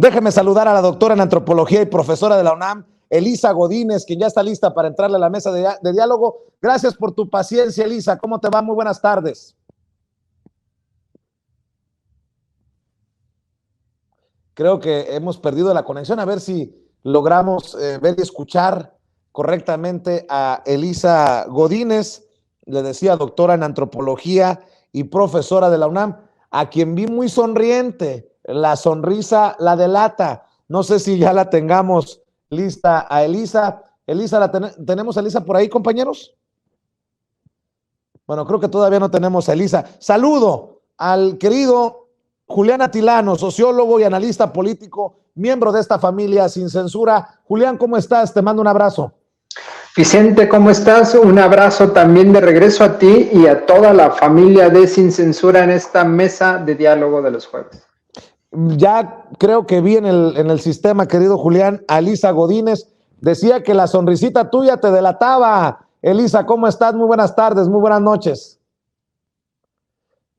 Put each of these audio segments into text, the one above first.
Déjeme saludar a la doctora en antropología y profesora de la UNAM, Elisa Godínez, quien ya está lista para entrarle a la mesa de diálogo. Gracias por tu paciencia, Elisa. ¿Cómo te va? Muy buenas tardes. Creo que hemos perdido la conexión. A ver si logramos ver y escuchar correctamente a Elisa Godínez. Le decía, doctora en antropología y profesora de la UNAM, a quien vi muy sonriente. La sonrisa la delata. No sé si ya la tengamos lista a Elisa. Elisa, ¿tenemos a Elisa por ahí, compañeros? Bueno, creo que todavía no tenemos a Elisa. Saludo al querido Julián Atilano, sociólogo y analista político, miembro de esta familia Sin Censura. Julián, ¿cómo estás? Te mando un abrazo. Vicente, ¿cómo estás? Un abrazo también de regreso a ti y a toda la familia de Sin Censura en esta mesa de diálogo de los jueves. Ya creo que vi en el sistema, querido Julián, a Elisa Godínez. Decía que la sonrisita tuya te delataba. Elisa, ¿cómo estás? Muy buenas tardes, muy buenas noches.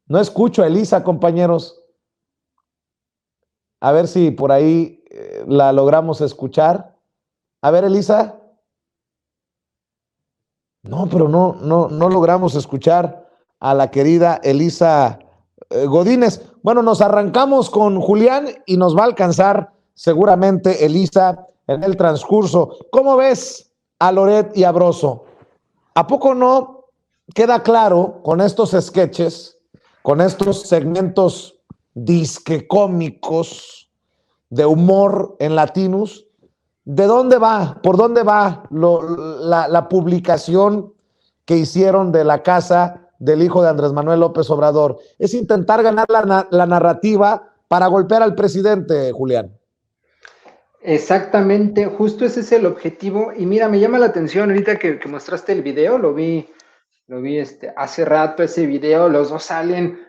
No escucho a Elisa, compañeros. A ver si por ahí la logramos escuchar. A ver, Elisa. No, pero no logramos escuchar a la querida Elisa Godínez. Bueno, nos arrancamos con Julián y nos va a alcanzar seguramente Elisa en el transcurso. ¿Cómo ves a Loret y a Broso? ¿A poco no queda claro con estos sketches, con estos segmentos disque cómicos de humor en Latinus, de dónde va, por dónde va la publicación que hicieron de la casa del hijo de Andrés Manuel López Obrador? Es intentar ganar la narrativa para golpear al presidente, Julián. Exactamente, justo ese es el objetivo. Y mira, me llama la atención ahorita que mostraste el video, lo vi hace rato ese video, los dos salen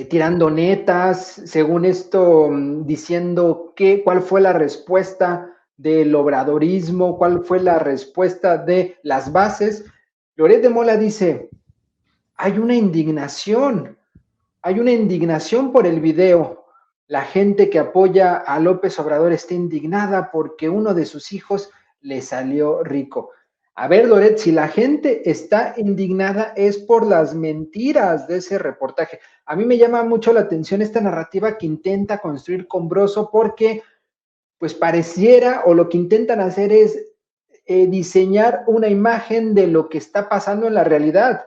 tirando netas, según esto, diciendo cuál fue la respuesta del obradorismo, cuál fue la respuesta de las bases. Loret de Mola dice, hay una indignación por el video. La gente que apoya a López Obrador está indignada porque uno de sus hijos le salió rico. A ver, Loret, si la gente está indignada es por las mentiras de ese reportaje. A mí me llama mucho la atención esta narrativa que intenta construir con Broso porque pues pareciera, o lo que intentan hacer es diseñar una imagen de lo que está pasando en la realidad.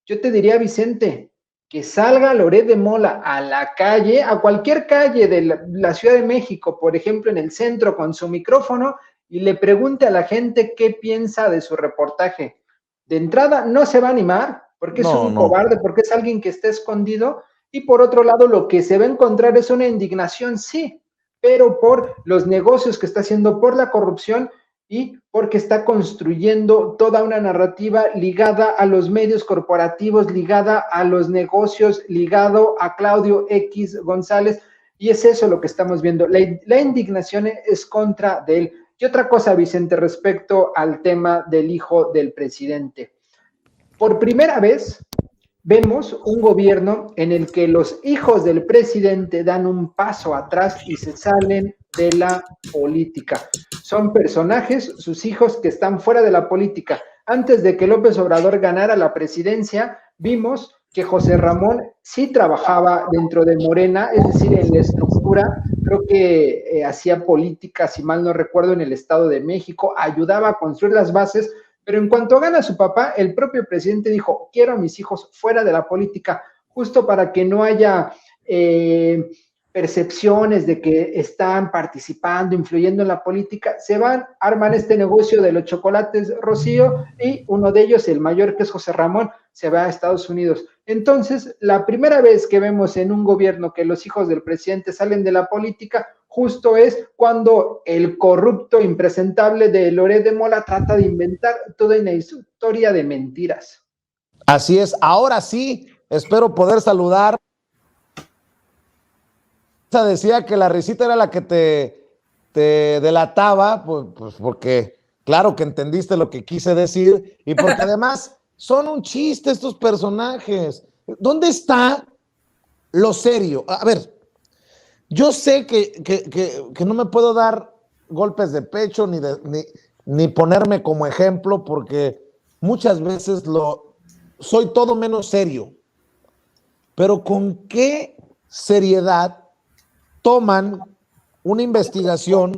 Yo te diría, Vicente, que salga Loret de Mola a la calle, a cualquier calle de la Ciudad de México, por ejemplo, en el centro, con su micrófono, y le pregunte a la gente qué piensa de su reportaje. De entrada, no se va a animar, porque es un cobarde, porque es alguien que está escondido, y por otro lado, lo que se va a encontrar es una indignación, sí, pero por los negocios que está haciendo, por la corrupción, y porque está construyendo toda una narrativa ligada a los medios corporativos, ligada a los negocios, ligado a Claudio X González, y es eso lo que estamos viendo. La indignación es contra de él. Y otra cosa, Vicente, respecto al tema del hijo del presidente. Por primera vez vemos un gobierno en el que los hijos del presidente dan un paso atrás y se salen de la política. Son personajes, sus hijos, que están fuera de la política. Antes de que López Obrador ganara la presidencia, vimos que José Ramón sí trabajaba dentro de Morena, es decir, en la estructura, creo que hacía política, si mal no recuerdo, en el Estado de México, ayudaba a construir las bases, pero en cuanto gana su papá, el propio presidente dijo, quiero a mis hijos fuera de la política, justo para que no haya percepciones de que están participando, influyendo en la política, se van, arman este negocio de los chocolates Rocío, y uno de ellos, el mayor, que es José Ramón, se va a Estados Unidos. Entonces, la primera vez que vemos en un gobierno que los hijos del presidente salen de la política, justo es cuando el corrupto impresentable de Loret de Mola trata de inventar toda una historia de mentiras. Así es. Ahora sí, espero poder saludar. Decía que la risita era la que te delataba, pues porque claro que entendiste lo que quise decir y porque además son un chiste estos personajes. ¿Dónde está lo serio? A ver, Yo sé que no me puedo dar golpes de pecho ni ponerme como ejemplo porque muchas veces soy todo menos serio. Pero ¿con qué seriedad toman una investigación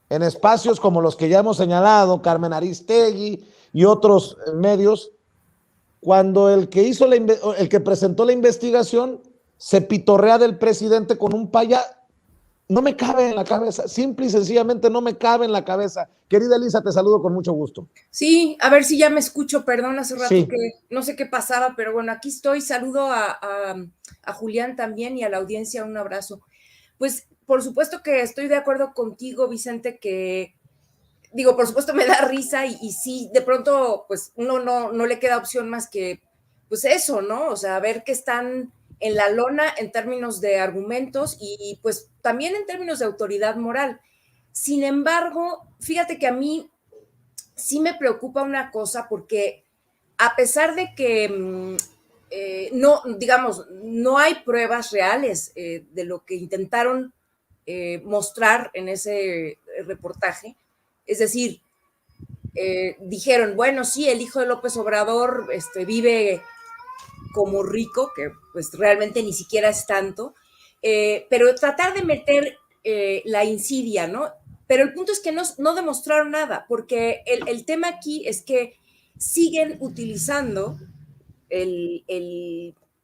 en espacios como los que ya hemos señalado, Carmen Aristegui y otros medios, cuando el que presentó la investigación se pitorrea del presidente con un paya? No me cabe en la cabeza, simple y sencillamente no me cabe en la cabeza. Querida Elisa, te saludo con mucho gusto. Sí, a ver si ya me escucho, perdón, hace rato Sí. que no sé qué pasaba, pero bueno, aquí estoy, saludo a Julián también y a la audiencia, un abrazo. Pues por supuesto que estoy de acuerdo contigo, Vicente, que digo, por supuesto me da risa y sí, de pronto, pues uno no le queda opción más que, pues eso, ¿no? O sea, ver que están en la lona en términos de argumentos y pues también en términos de autoridad moral. Sin embargo, fíjate que a mí sí me preocupa una cosa porque a pesar de que no, digamos, no hay pruebas reales de lo que intentaron mostrar en ese reportaje, es decir, dijeron, bueno, sí, el hijo de López Obrador vive como rico, que pues realmente ni siquiera es tanto, pero tratar de meter la insidia, ¿no? Pero el punto es que no demostraron nada, porque el tema aquí es que siguen utilizando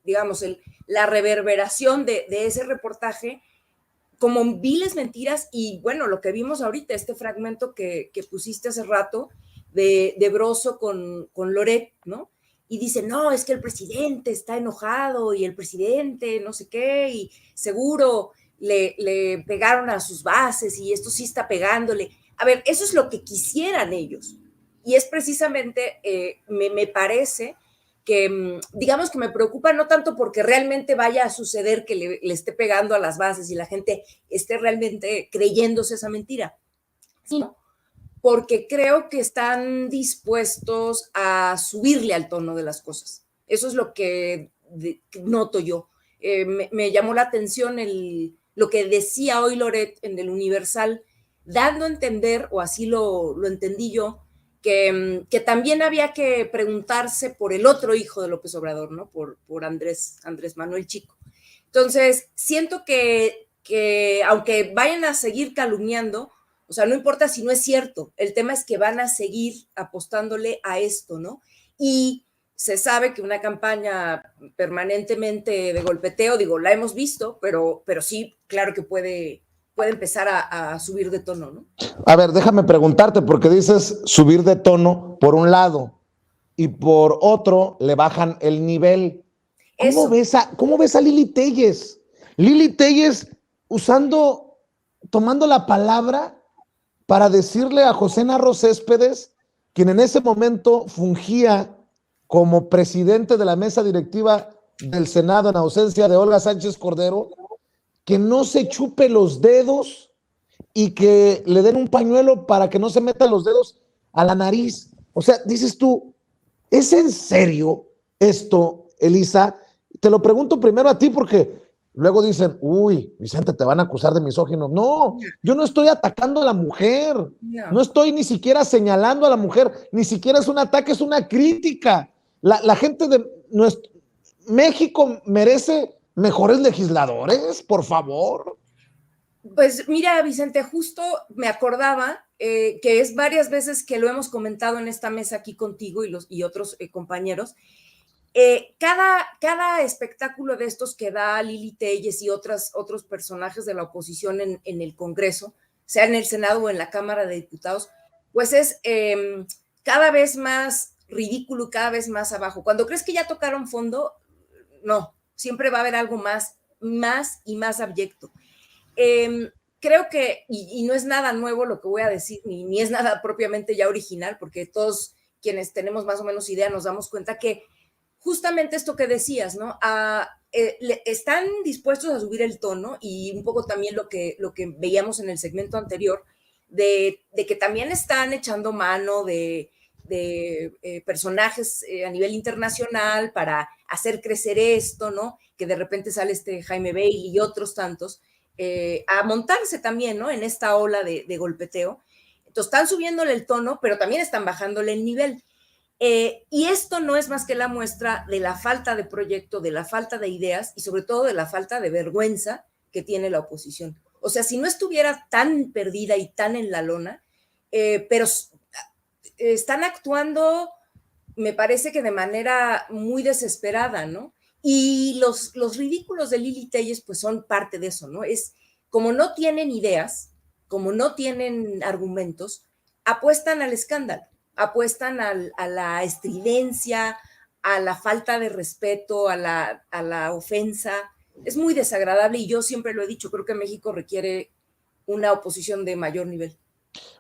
digamos, la reverberación de ese reportaje como viles mentiras y bueno, lo que vimos ahorita, este fragmento que pusiste hace rato de Broso con Loret, ¿no? Y dice, no, es que el presidente está enojado y el presidente no sé qué, y seguro le pegaron a sus bases y esto sí está pegándole. A ver, eso es lo que quisieran ellos. Y es precisamente, me parece que, digamos que me preocupa no tanto porque realmente vaya a suceder que le esté pegando a las bases y la gente esté realmente creyéndose esa mentira, sino porque creo que están dispuestos a subirle al tono de las cosas. Eso es lo que noto yo. Me llamó la atención lo que decía hoy Loret en el Universal, dando a entender, o así lo entendí yo, que también había que preguntarse por el otro hijo de López Obrador, ¿no? Por Andrés Manuel Chico. Entonces, siento que aunque vayan a seguir calumniando, o sea, no importa si no es cierto, el tema es que van a seguir apostándole a esto, ¿no? Y se sabe que una campaña permanentemente de golpeteo, digo, la hemos visto, pero sí, claro que puede empezar a subir de tono, ¿no? A ver, déjame preguntarte, porque dices subir de tono por un lado y por otro le bajan el nivel. ¿Cómo ves a Lili Telles? Lili Telles tomando la palabra para decirle a José Narro Céspedes, quien en ese momento fungía como presidente de la mesa directiva del Senado en ausencia de Olga Sánchez Cordero, que no se chupe los dedos y que le den un pañuelo para que no se meta los dedos a la nariz. O sea, dices tú, ¿es en serio esto, Elisa? Te lo pregunto primero a ti porque luego dicen, uy, Vicente, te van a acusar de misógino. No, yo no estoy atacando a la mujer, no estoy ni siquiera señalando a la mujer, ni siquiera es un ataque, es una crítica. La gente de México merece mejores legisladores, por favor. Pues mira, Vicente, justo me acordaba que es varias veces que lo hemos comentado en esta mesa aquí contigo y otros compañeros. Cada espectáculo de estos que da Lili Telles y otros personajes de la oposición en el Congreso, sea en el Senado o en la Cámara de Diputados, pues es cada vez más ridículo y cada vez más abajo. Cuando crees que ya tocaron fondo, no, siempre va a haber algo más y más abyecto. Creo que, y no es nada nuevo lo que voy a decir, ni es nada propiamente ya original, porque todos quienes tenemos más o menos idea nos damos cuenta que justamente esto que decías, ¿no? Están dispuestos a subir el tono y un poco también lo que veíamos en el segmento anterior, de que también están echando mano de personajes a nivel internacional para hacer crecer esto, ¿no? Que de repente sale Jaime Bailey y otros tantos, a montarse también, ¿no? En esta ola de golpeteo. Entonces están subiéndole el tono, pero también están bajándole el nivel. Y esto no es más que la muestra de la falta de proyecto, de la falta de ideas y sobre todo de la falta de vergüenza que tiene la oposición. O sea, si no estuviera tan perdida y tan en la lona, pero están actuando, me parece que de manera muy desesperada, ¿no? Y los ridículos de Lili Téllez pues son parte de eso, ¿no? Es como no tienen ideas, como no tienen argumentos, apuestan al escándalo, apuestan a la estridencia, a la falta de respeto, a la ofensa. Es muy desagradable y yo siempre lo he dicho, creo que México requiere una oposición de mayor nivel.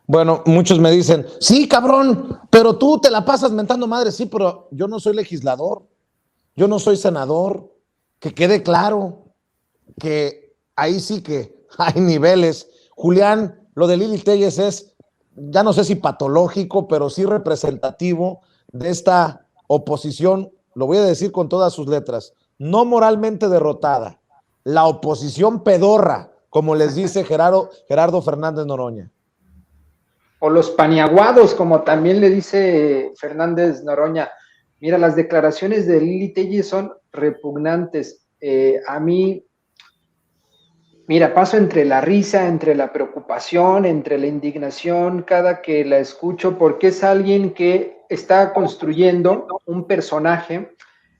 Bueno, muchos me dicen, sí, cabrón, pero tú te la pasas mentando madre. Sí, pero yo no soy legislador, yo no soy senador. Que quede claro que ahí sí que hay niveles. Julián, lo de Lili Téllez es, ya no sé si patológico, pero sí representativo de esta oposición, lo voy a decir con todas sus letras, no moralmente derrotada, la oposición pedorra, como les dice Gerardo Fernández Noroña. O los paniaguados, como también le dice Fernández Noroña. Mira, las declaraciones de Lili Téllez son repugnantes. A mí, mira, paso entre la risa, entre la preocupación, entre la indignación, cada que la escucho, porque es alguien que está construyendo un personaje,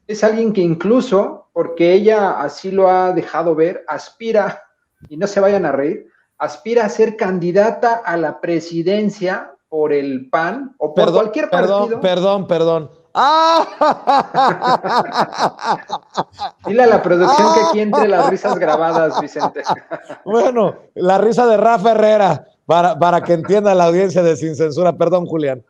es alguien que incluso, porque ella así lo ha dejado ver, aspira, y no se vayan a reír, aspira a ser candidata a la presidencia por el PAN o por cualquier partido. Perdón. Dile a la producción que aquí entre las risas grabadas, Vicente. Bueno, la risa de Rafa Herrera, para que entienda la audiencia de Sin Censura. Perdón, Julián.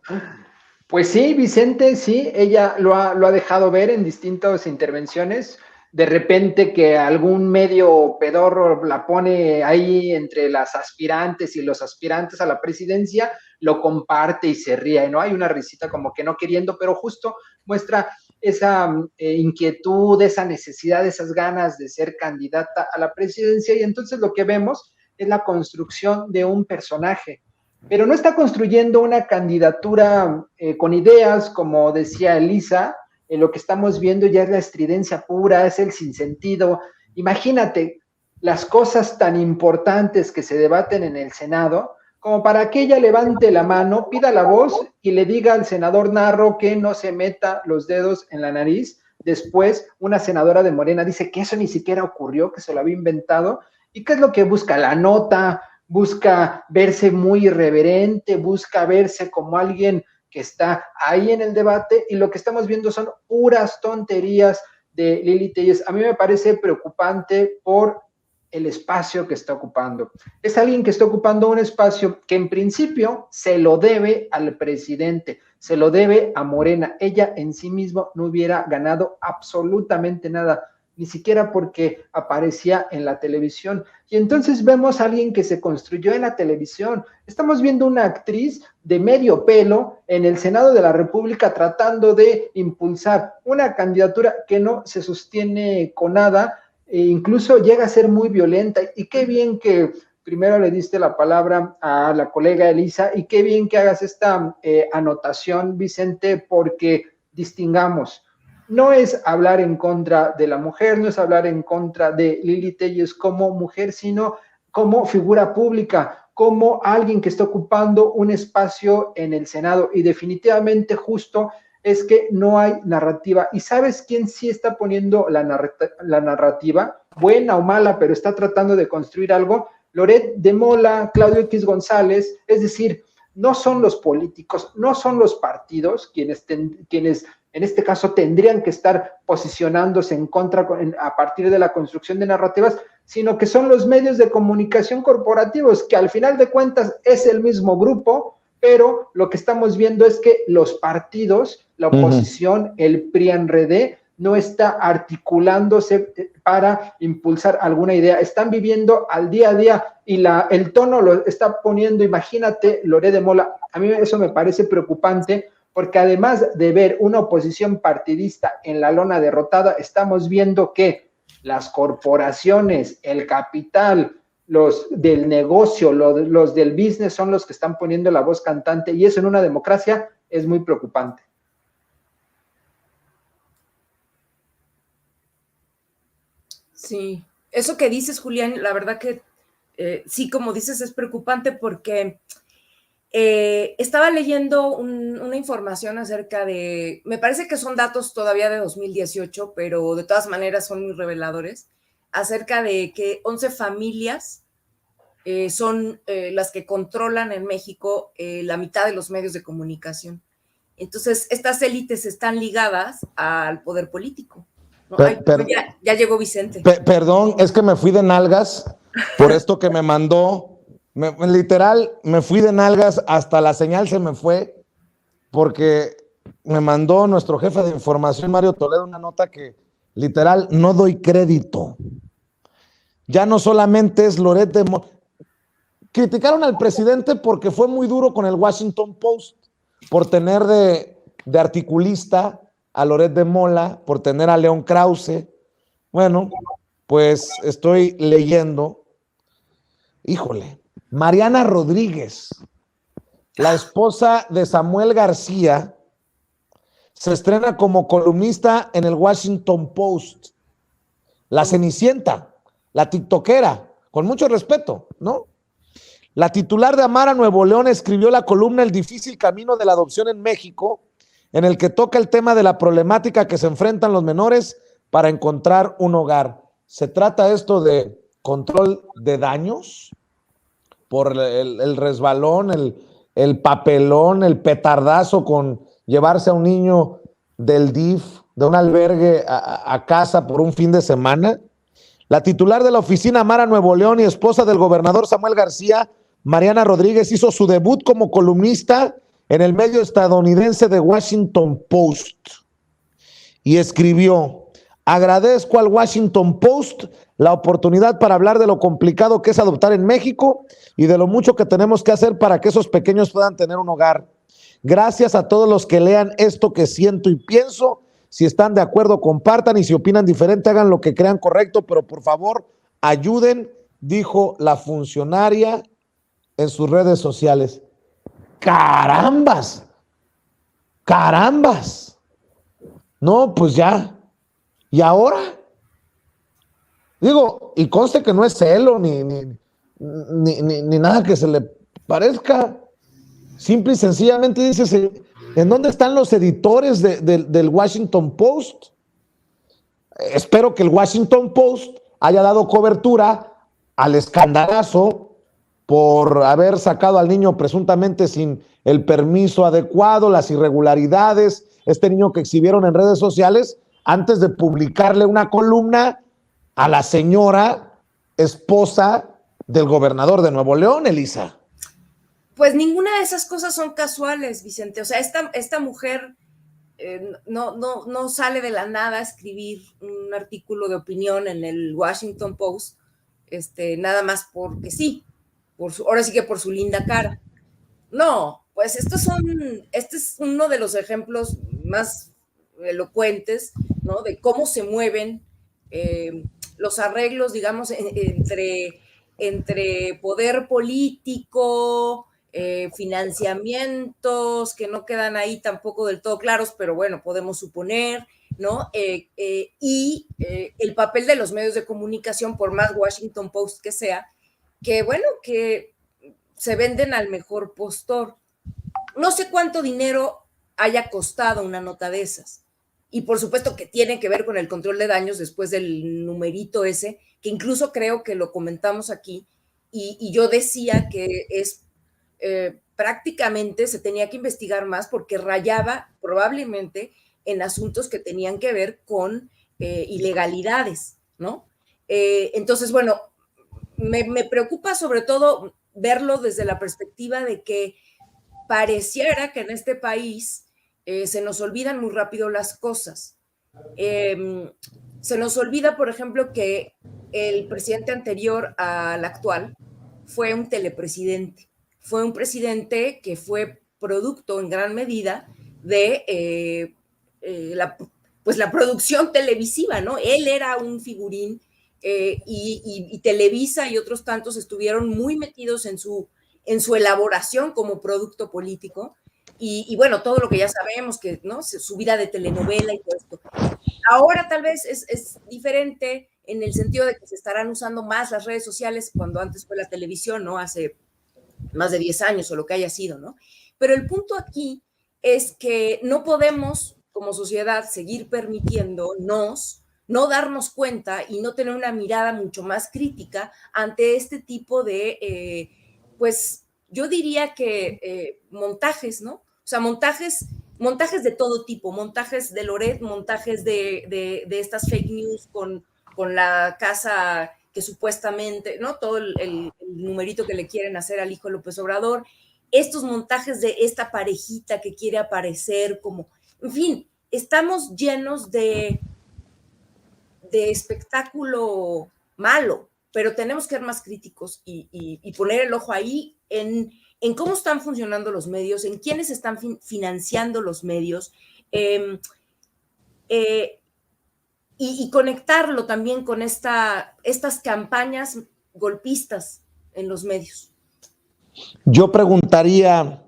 Pues sí, Vicente, sí, ella lo ha dejado ver en distintas intervenciones. De repente que algún medio pedorro la pone ahí entre las aspirantes y los aspirantes a la presidencia, lo comparte y se ríe, ¿no? Hay una risita como que no queriendo, pero justo muestra esa inquietud, esa necesidad, esas ganas de ser candidata a la presidencia, y entonces lo que vemos es la construcción de un personaje, pero no está construyendo una candidatura con ideas, como decía Elisa. Lo que estamos viendo ya es la estridencia pura, es el sinsentido. Imagínate las cosas tan importantes que se debaten en el Senado, como para que ella levante la mano, pida la voz y le diga al senador Narro que no se meta los dedos en la nariz. Después, una senadora de Morena dice que eso ni siquiera ocurrió, que se lo había inventado. ¿Y qué es lo que busca? La nota, busca verse muy irreverente, busca verse como alguien que está ahí en el debate, y lo que estamos viendo son puras tonterías de Lili Téllez. A mí me parece preocupante por el espacio que está ocupando. Es alguien que está ocupando un espacio que en principio se lo debe al presidente, se lo debe a Morena. Ella en sí misma no hubiera ganado absolutamente nada, ni siquiera porque aparecía en la televisión. Y entonces vemos a alguien que se construyó en la televisión. Estamos viendo una actriz de medio pelo en el Senado de la República tratando de impulsar una candidatura que no se sostiene con nada, e incluso llega a ser muy violenta. Y qué bien que primero le diste la palabra a la colega Elisa, y qué bien que hagas esta anotación, Vicente, porque distingamos. No es hablar en contra de la mujer, no es hablar en contra de Lili Téllez como mujer, sino como figura pública, como alguien que está ocupando un espacio en el Senado. Y definitivamente justo es que no hay narrativa. ¿Y sabes quién sí está poniendo la narrativa? Buena o mala, pero está tratando de construir algo. Loret de Mola, Claudio X González, es decir, no son los políticos, no son los partidos quienes en este caso tendrían que estar posicionándose en contra a partir de la construcción de narrativas, sino que son los medios de comunicación corporativos, que al final de cuentas es el mismo grupo, pero lo que estamos viendo es que los partidos, la oposición, el PRI-PAN-RD, no está articulándose para impulsar alguna idea. Están viviendo al día a día, y el tono lo está poniendo, imagínate, Loret de Mola. A mí eso me parece preocupante, porque además de ver una oposición partidista en la lona derrotada, estamos viendo que las corporaciones, el capital, los del negocio, los del business son los que están poniendo la voz cantante, y eso en una democracia es muy preocupante. Sí, eso que dices, Julián, la verdad que sí, como dices, es preocupante porque estaba leyendo una información acerca de, me parece que son datos todavía de 2018, pero de todas maneras son muy reveladores, acerca de que 11 familias son las que controlan en México la mitad de los medios de comunicación. Entonces, estas élites están ligadas al poder político, ¿no? Ay, ya llegó Vicente. Perdón, es que me fui de nalgas por esto que me mandó. Literal, me fui de nalgas, hasta la señal se me fue, porque me mandó nuestro jefe de información, Mario Toledo, una nota que literal no doy crédito. Ya no solamente es Loret de Mola. Criticaron al presidente porque fue muy duro con el Washington Post, por tener de articulista a Loret de Mola, por tener a León Krause. Bueno, pues estoy leyendo, híjole, Mariana Rodríguez, la esposa de Samuel García, se estrena como columnista en el Washington Post. La Cenicienta, la tiktokera, con mucho respeto, ¿no? La titular de Amara Nuevo León escribió la columna El difícil camino de la adopción en México, en el que toca el tema de la problemática que se enfrentan los menores para encontrar un hogar. Se trata esto de control de daños por el resbalón, el papelón, el petardazo con llevarse a un niño del DIF, de un albergue a casa por un fin de semana. La titular de la oficina Amara Nuevo León y esposa del gobernador Samuel García, Mariana Rodríguez, hizo su debut como columnista en el medio estadounidense The Washington Post y escribió: agradezco al Washington Post la oportunidad para hablar de lo complicado que es adoptar en México y de lo mucho que tenemos que hacer para que esos pequeños puedan tener un hogar. Gracias a todos los que lean esto que siento y pienso. Si están de acuerdo, compartan, y si opinan diferente, hagan lo que crean correcto, pero por favor, ayuden, dijo la funcionaria en sus redes sociales. ¡Carambas! ¡Carambas! No, pues ya. ¿Y ahora? Digo, y conste que no es celo ni nada que se le parezca. Simple y sencillamente dices, ¿en dónde están los editores del Washington Post? Espero que el Washington Post haya dado cobertura al escandalazo por haber sacado al niño presuntamente sin el permiso adecuado, las irregularidades, este niño que exhibieron en redes sociales, antes de publicarle una columna a la señora esposa del gobernador de Nuevo León, Elisa. Pues ninguna de esas cosas son casuales, Vicente. O sea, esta mujer no sale de la nada a escribir un artículo de opinión en el Washington Post, nada más porque sí, ahora sí que por su linda cara. No, pues este es uno de los ejemplos más elocuentes, ¿no? De cómo se mueven los arreglos, digamos, entre poder político, financiamientos que no quedan ahí tampoco del todo claros, pero bueno, podemos suponer, ¿no? Y el papel de los medios de comunicación, por más Washington Post que sea, que bueno, que se venden al mejor postor. No sé cuánto dinero haya costado una nota de esas. Y por supuesto que tiene que ver con el control de daños después del numerito ese, que incluso creo que lo comentamos aquí, y yo decía que es prácticamente se tenía que investigar más porque rayaba probablemente en asuntos que tenían que ver con ilegalidades, ¿no? Entonces, bueno, me preocupa sobre todo verlo desde la perspectiva de que pareciera que en este país se nos olvidan muy rápido las cosas. Se nos olvida, por ejemplo, que el presidente anterior al actual fue un telepresidente. Fue un presidente que fue producto en gran medida de la producción televisiva, ¿no? Él era un figurín y Televisa y otros tantos estuvieron muy metidos en su elaboración como producto político. Y bueno, todo lo que ya sabemos, que ¿no? Su vida de telenovela y todo esto. Ahora tal vez es diferente en el sentido de que se estarán usando más las redes sociales cuando antes fue la televisión, ¿no? Hace más de 10 años o lo que haya sido, ¿no? Pero el punto aquí es que no podemos, como sociedad, seguir permitiéndonos no darnos cuenta y no tener una mirada mucho más crítica ante este tipo de, pues, yo diría que montajes, ¿no? O sea, montajes de todo tipo, montajes de Loret, montajes de estas fake news con la casa que supuestamente, ¿no? Todo el numerito que le quieren hacer al hijo de López Obrador, estos montajes de esta parejita que quiere aparecer como, en fin, estamos llenos de espectáculo malo, pero tenemos que ser más críticos y poner el ojo ahí en cómo están funcionando los medios, en quiénes están financiando los medios, y conectarlo también con estas campañas golpistas en los medios. Yo preguntaría,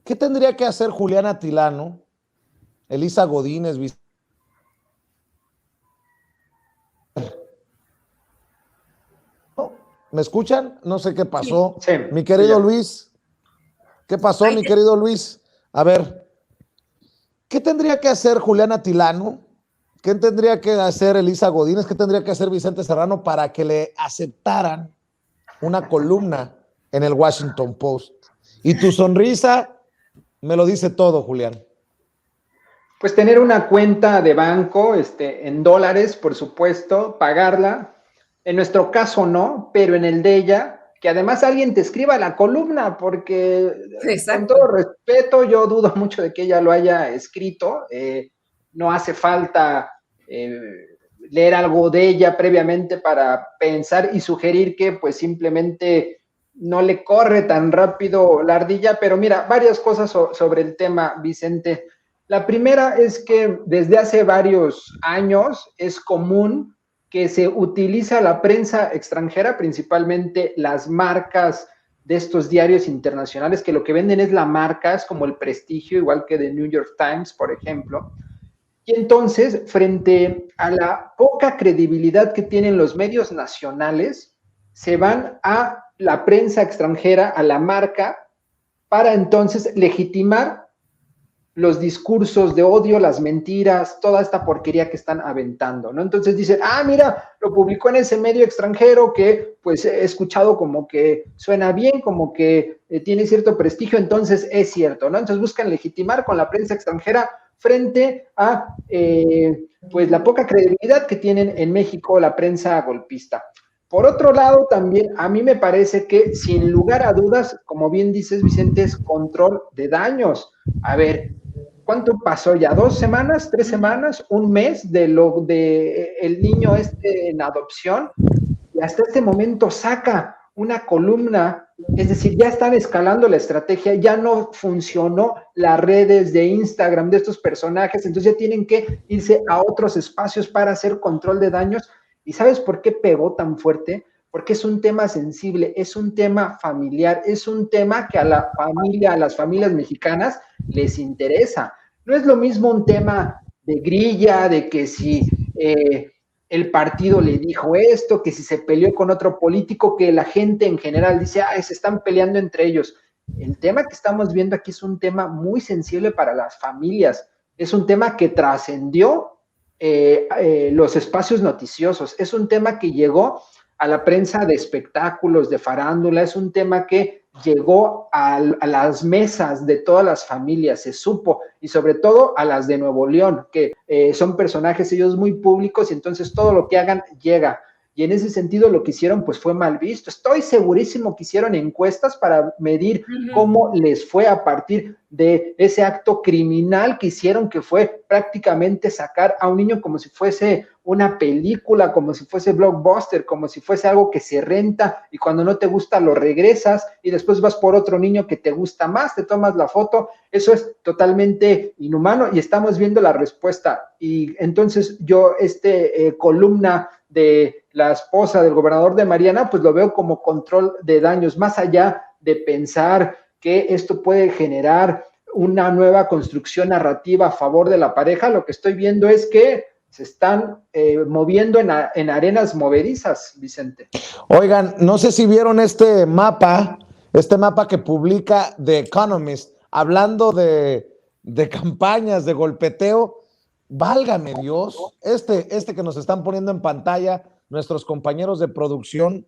¿qué tendría que hacer Juliana Tilano, Elisa Godínez, ¿me escuchan? No sé qué pasó. Sí, mi querido sí. Luis, ¿qué pasó, mi querido Luis? A ver, ¿qué tendría que hacer Juliana Tilano? ¿Qué tendría que hacer Elisa Godínez? ¿Qué tendría que hacer Vicente Serrano para que le aceptaran una columna en el Washington Post? Y tu sonrisa me lo dice todo, Julián. Pues tener una cuenta de banco en dólares, por supuesto, pagarla. En nuestro caso no, pero en el de ella, que además alguien te escriba la columna, porque Exacto. con todo respeto, yo dudo mucho de que ella lo haya escrito. No hace falta leer algo de ella previamente para pensar y sugerir que pues simplemente no le corre tan rápido la ardilla. Pero mira, varias cosas sobre el tema, Vicente. La primera es que desde hace varios años es común que se utiliza la prensa extranjera, principalmente las marcas de estos diarios internacionales, que lo que venden es la marca, es como el prestigio, igual que de New York Times, por ejemplo. Y entonces, frente a la poca credibilidad que tienen los medios nacionales, se van a la prensa extranjera, a la marca, para entonces legitimar los discursos de odio, las mentiras, toda esta porquería que están aventando, ¿no? Entonces dicen, mira, lo publicó en ese medio extranjero que pues he escuchado como que suena bien, como que tiene cierto prestigio, entonces es cierto, ¿no? Entonces buscan legitimar con la prensa extranjera frente a pues la poca credibilidad que tienen en México la prensa golpista. Por otro lado, también a mí me parece que sin lugar a dudas, como bien dices, Vicente, es control de daños. A ver, ¿cuánto pasó ya? ¿2 semanas? ¿3 semanas? ¿1 mes de el niño en adopción? Y hasta este momento saca una columna, es decir, ya están escalando la estrategia, ya no funcionó las redes de Instagram de estos personajes, entonces ya tienen que irse a otros espacios para hacer control de daños. ¿Y sabes por qué pegó tan fuerte? Porque es un tema sensible, es un tema familiar, es un tema que a las familias mexicanas les interesa. No es lo mismo un tema de grilla, de que si el partido le dijo esto, que si se peleó con otro político, que la gente en general dice, se están peleando entre ellos. El tema que estamos viendo aquí es un tema muy sensible para las familias, es un tema que trascendió los espacios noticiosos, es un tema que llegó a la prensa de espectáculos, de farándula, es un tema que llegó a las mesas de todas las familias, se supo, y sobre todo a las de Nuevo León, que son personajes ellos muy públicos, y entonces todo lo que hagan llega. y en ese sentido lo que hicieron pues fue mal visto. Estoy segurísimo que hicieron encuestas para medir cómo les fue a partir de ese acto criminal que hicieron, que fue prácticamente sacar a un niño como si fuese una película, como si fuese blockbuster, como si fuese algo que se renta y cuando no te gusta lo regresas y después vas por otro niño que te gusta más, te tomas la foto. Eso es totalmente inhumano y estamos viendo la respuesta. Y entonces yo, columna de la esposa del gobernador de Mariana, pues lo veo como control de daños, más allá de pensar que esto puede generar una nueva construcción narrativa a favor de la pareja. Lo que estoy viendo es que se están moviendo en arenas movedizas, Vicente. Oigan, no sé si vieron este mapa que publica The Economist, hablando de campañas, de golpeteo. Válgame Dios, este que nos están poniendo en pantalla nuestros compañeros de producción,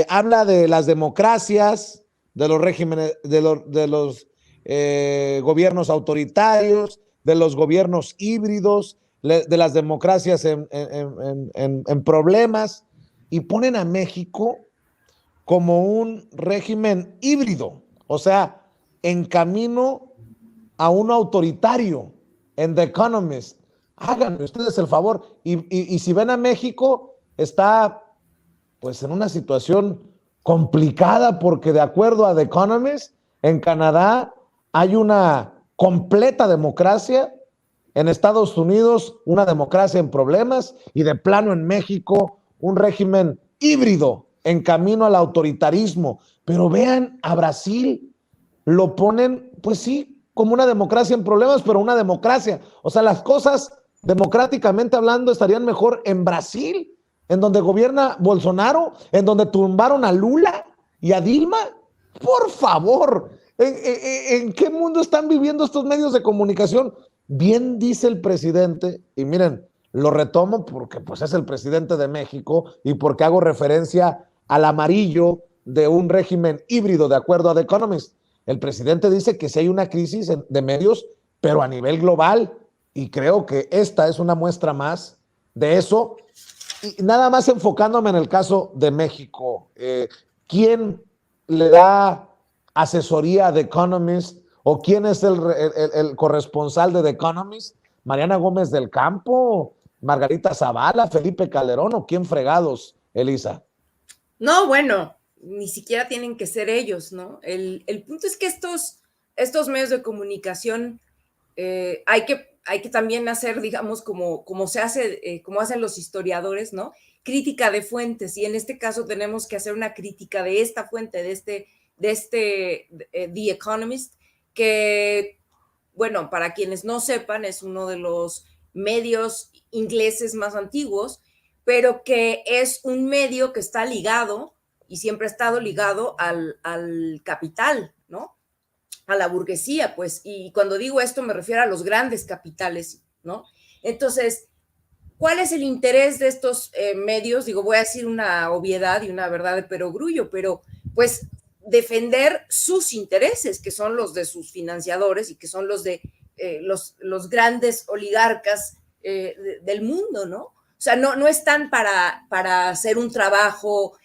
habla de las democracias, de los regímenes, de los gobiernos autoritarios, de los gobiernos híbridos, de las democracias en problemas, y ponen a México como un régimen híbrido, o sea, en camino a un autoritario. En The Economist, háganme ustedes el favor, y si ven a México, está pues en una situación complicada, porque de acuerdo a The Economist, en Canadá hay una completa democracia, en Estados Unidos una democracia en problemas, y de plano en México un régimen híbrido en camino al autoritarismo. Pero vean a Brasil, lo ponen, pues sí, como una democracia en problemas, pero una democracia. O sea, las cosas democráticamente hablando estarían mejor en Brasil, en donde gobierna Bolsonaro, en donde tumbaron a Lula y a Dilma. Por favor, ¿en qué mundo están viviendo estos medios de comunicación? Bien dice el presidente, y miren, lo retomo porque pues es el presidente de México y porque hago referencia al amarillo de un régimen híbrido, de acuerdo a The Economist. El presidente dice que sí hay una crisis de medios, pero a nivel global, y creo que esta es una muestra más de eso. Y nada más enfocándome en el caso de México, ¿quién le da asesoría a The Economist o quién es el corresponsal de The Economist? ¿Mariana Gómez del Campo, Margarita Zavala, Felipe Calderón o quién fregados, Elisa? No, bueno, ni siquiera tienen que ser ellos, ¿no? El punto es que estos medios de comunicación hay que también hacer, digamos, como se hace, como hacen los historiadores, ¿no? Crítica de fuentes, y en este caso tenemos que hacer una crítica de esta fuente, de The Economist, que, bueno, para quienes no sepan, es uno de los medios ingleses más antiguos, pero que es un medio que está ligado y siempre ha estado ligado al capital, ¿no? A la burguesía, pues, y cuando digo esto me refiero a los grandes capitales, ¿no? Entonces, ¿cuál es el interés de estos medios? Digo, voy a decir una obviedad y una verdad de perogrullo, pero pues defender sus intereses, que son los de sus financiadores y que son los de los grandes oligarcas del mundo, ¿no? O sea, no están para hacer un trabajo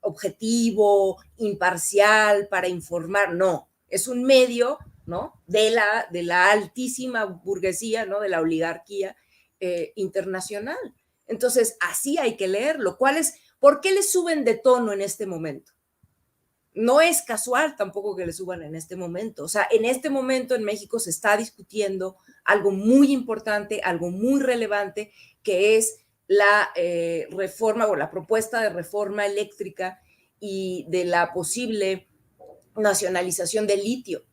objetivo, imparcial, para informar, no. Es un medio, ¿no? De la altísima burguesía, ¿no? De la oligarquía internacional. Entonces, así hay que leerlo. ¿Por qué le suben de tono en este momento? No es casual tampoco que le suban en este momento. O sea, en este momento en México se está discutiendo algo muy importante, algo muy relevante, que es la reforma o la propuesta de reforma eléctrica y de la posible nacionalización del litio,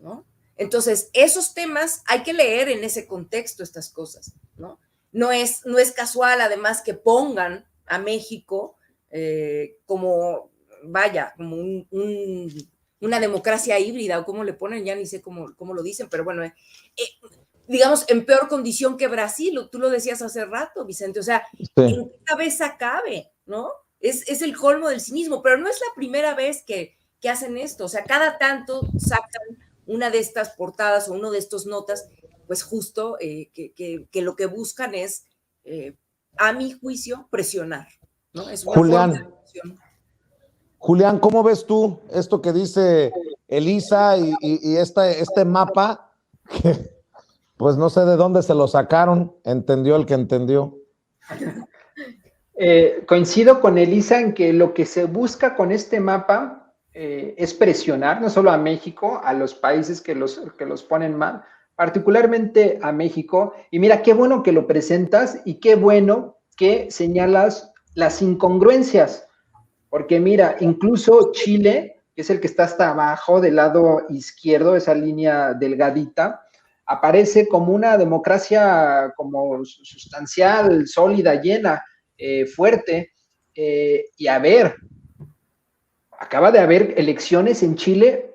¿no? Entonces, esos temas hay que leer en ese contexto estas cosas, ¿no? No es casual, además, que pongan a México como, vaya, como una democracia híbrida, o cómo le ponen, ya ni sé cómo lo dicen, pero bueno, digamos, en peor condición que Brasil, tú lo decías hace rato, Vicente, o sea, sí. ¿En qué cabeza cabe, no? Es el colmo del cinismo, pero no es la primera vez que hacen esto, o sea, cada tanto sacan una de estas portadas o uno de estos notas, pues justo que lo que buscan es a mi juicio, presionar, ¿no? Es una forma de presión. Julián, ¿cómo ves tú esto que dice Elisa y este mapa? Que, pues no sé de dónde se lo sacaron, entendió el que entendió. Coincido con Elisa en que lo que se busca con este mapa es presionar no solo a México, a los países que los ponen mal, particularmente a México. Y mira, qué bueno que lo presentas y qué bueno que señalas las incongruencias. Porque mira, incluso Chile, que es el que está hasta abajo del lado izquierdo, esa línea delgadita, aparece como una democracia como sustancial, sólida, llena, fuerte. Y a ver, acaba de haber elecciones en Chile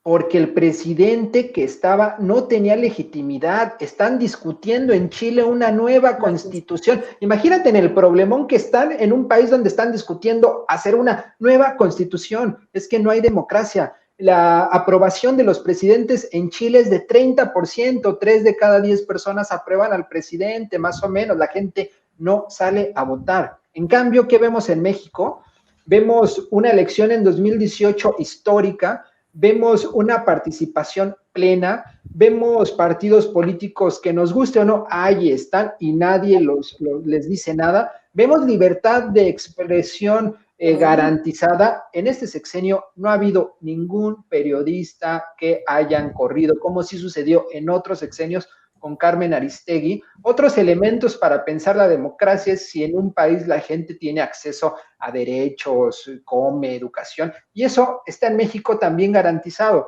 porque el presidente que estaba no tenía legitimidad. Están discutiendo en Chile una nueva constitución. Imagínate en el problemón que están en un país donde están discutiendo hacer una nueva constitución. Es que no hay democracia. La aprobación de los presidentes en Chile es de 30%, 3 de cada 10 personas aprueban al presidente, más o menos. La gente no sale a votar. En cambio, ¿qué vemos en México? Vemos una elección en 2018 histórica. Vemos una participación plena, vemos partidos políticos que nos guste o no, ahí están y nadie les dice nada. Vemos libertad de expresión garantizada. En este sexenio no ha habido ningún periodista que hayan corrido, como sí sucedió en otros sexenios con Carmen Aristegui. Otros elementos para pensar la democracia es si en un país la gente tiene acceso a derechos, come, educación, y eso está en México también garantizado.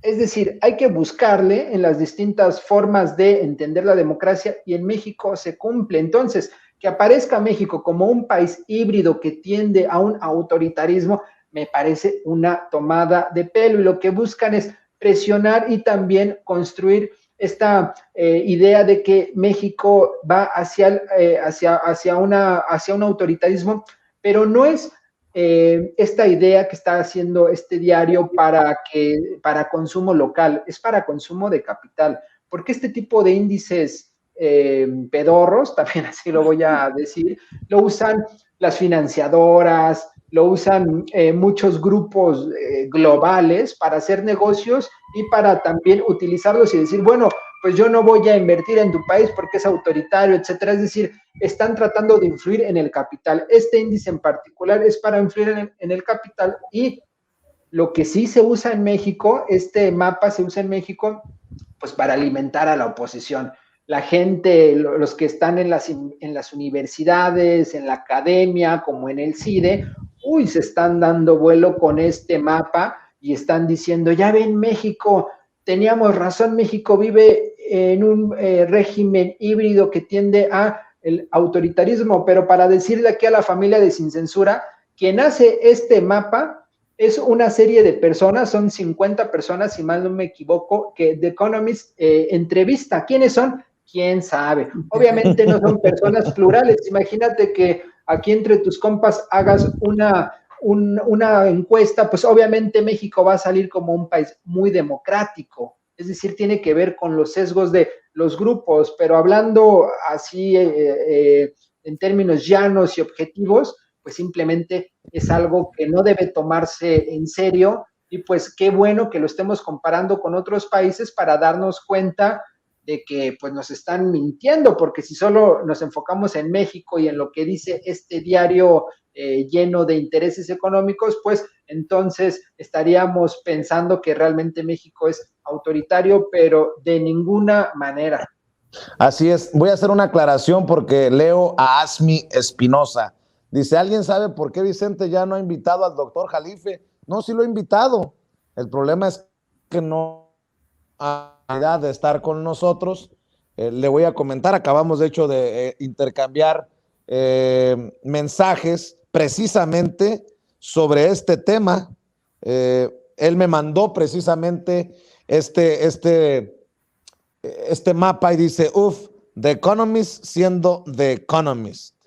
Es decir, hay que buscarle en las distintas formas de entender la democracia y en México se cumple. Entonces, que aparezca México como un país híbrido que tiende a un autoritarismo, me parece una tomada de pelo, y lo que buscan es presionar y también construir esta idea de que México va hacia un autoritarismo, pero no es esta idea que está haciendo este diario para consumo local, es para consumo de capital, porque este tipo de índices pedorros, también así lo voy a decir, lo usan las financiadoras, lo usan muchos grupos globales para hacer negocios y para también utilizarlos y decir, bueno, pues yo no voy a invertir en tu país porque es autoritario, etcétera. Es decir, están tratando de influir en el capital. Este índice en particular es para influir en el capital, y lo que sí se usa en México, este mapa se usa en México, pues para alimentar a la oposición. La gente, los que están en las universidades, en la academia, como en el CIDE, se están dando vuelo con este mapa y están diciendo, ya ven, México, teníamos razón, México vive en un régimen híbrido que tiende a el autoritarismo. Pero para decirle aquí a la familia de Sin Censura, quien hace este mapa es una serie de personas, son 50 personas, si mal no me equivoco, que The Economist entrevista. ¿Quiénes son? ¿Quién sabe? Obviamente no son personas plurales. Imagínate que aquí entre tus compas hagas una encuesta, pues obviamente México va a salir como un país muy democrático. Es decir, tiene que ver con los sesgos de los grupos, pero hablando así en términos llanos y objetivos, pues simplemente es algo que no debe tomarse en serio, y pues qué bueno que lo estemos comparando con otros países para darnos cuenta de que pues nos están mintiendo, porque si solo nos enfocamos en México y en lo que dice este diario lleno de intereses económicos, pues entonces estaríamos pensando que realmente México es autoritario, pero de ninguna manera. Así es. Voy a hacer una aclaración porque leo a Asmi Espinosa. Dice, ¿alguien sabe por qué Vicente ya no ha invitado al doctor Jalife? No, sí lo ha invitado. El problema es que no ha de estar con nosotros. Le voy a comentar, acabamos de hecho de intercambiar mensajes precisamente sobre este tema. Él me mandó precisamente este mapa y dice, The Economist siendo The Economist.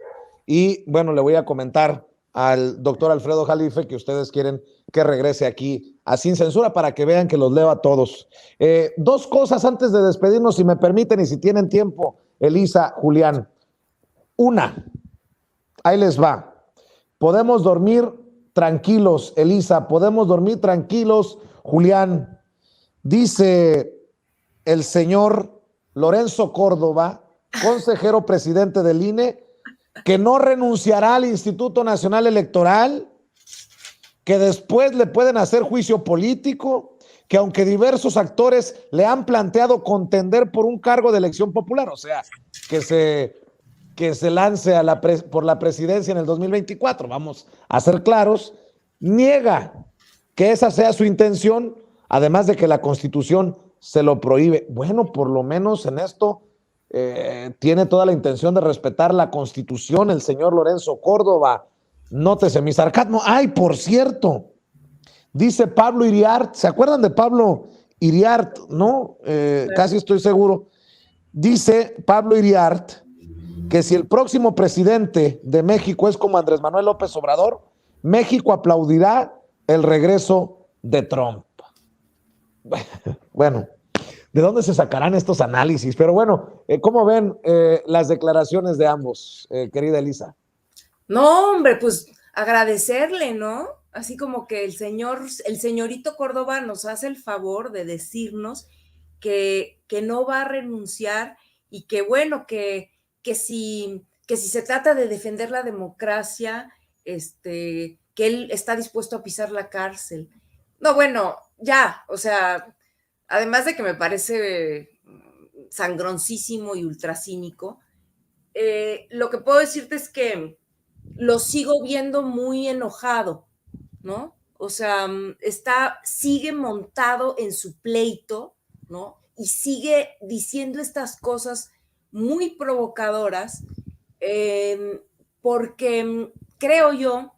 Y bueno, le voy a comentar al doctor Alfredo Jalife que ustedes quieren que regrese aquí a Sin Censura para que vean que los leo a todos. Dos cosas antes de despedirnos, si me permiten y si tienen tiempo, Elisa, Julián. Una, ahí les va. Podemos dormir tranquilos, Elisa, podemos dormir tranquilos, Julián. Dice el señor Lorenzo Córdoba, consejero presidente del INE, que no renunciará al Instituto Nacional Electoral, que después le pueden hacer juicio político, que aunque diversos actores le han planteado contender por un cargo de elección popular, o sea, que se lance por la presidencia en el 2024, vamos a ser claros, niega que esa sea su intención, además de que la Constitución se lo prohíbe. Bueno, por lo menos en esto tiene toda la intención de respetar la Constitución el señor Lorenzo Córdoba. Nótese mi sarcasmo. Ay, por cierto, dice Pablo Iriart, ¿se acuerdan de Pablo Iriart? No, casi estoy seguro. Dice Pablo Iriart que si el próximo presidente de México es como Andrés Manuel López Obrador, México aplaudirá el regreso de Trump. Bueno, ¿de dónde se sacarán estos análisis? Pero bueno, ¿cómo ven las declaraciones de ambos, querida Elisa? No, hombre, pues agradecerle, ¿no? Así como que el señorito Córdoba nos hace el favor de decirnos que no va a renunciar y que bueno, que si se trata de defender la democracia, que él está dispuesto a pisar la cárcel. No, bueno, ya, o sea, además de que me parece sangroncísimo y ultracínico, lo que puedo decirte es que lo sigo viendo muy enojado, ¿no? O sea, sigue montado en su pleito, ¿no? Y sigue diciendo estas cosas muy provocadoras, porque creo yo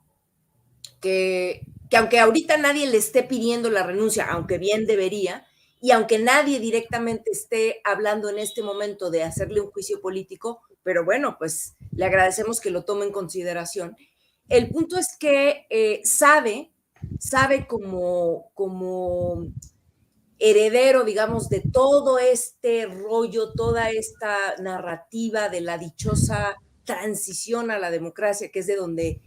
que aunque ahorita nadie le esté pidiendo la renuncia, aunque bien debería, y aunque nadie directamente esté hablando en este momento de hacerle un juicio político, pero bueno, pues le agradecemos que lo tome en consideración. El punto es que sabe como heredero, digamos, de todo este rollo, toda esta narrativa de la dichosa transición a la democracia, que es de donde,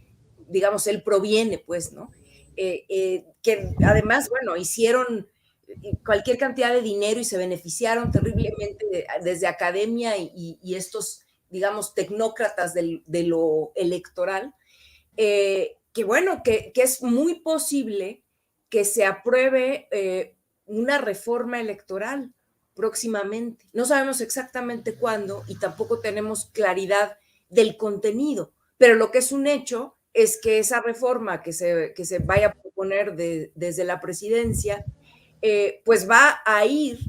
digamos, él proviene, pues, ¿no? Que además, bueno, hicieron cualquier cantidad de dinero y se beneficiaron terriblemente desde academia y estos, digamos, tecnócratas de lo electoral, que bueno, que es muy posible que se apruebe una reforma electoral próximamente. No sabemos exactamente cuándo y tampoco tenemos claridad del contenido, pero lo que es un hecho es que esa reforma que se vaya a proponer desde la presidencia, pues va a ir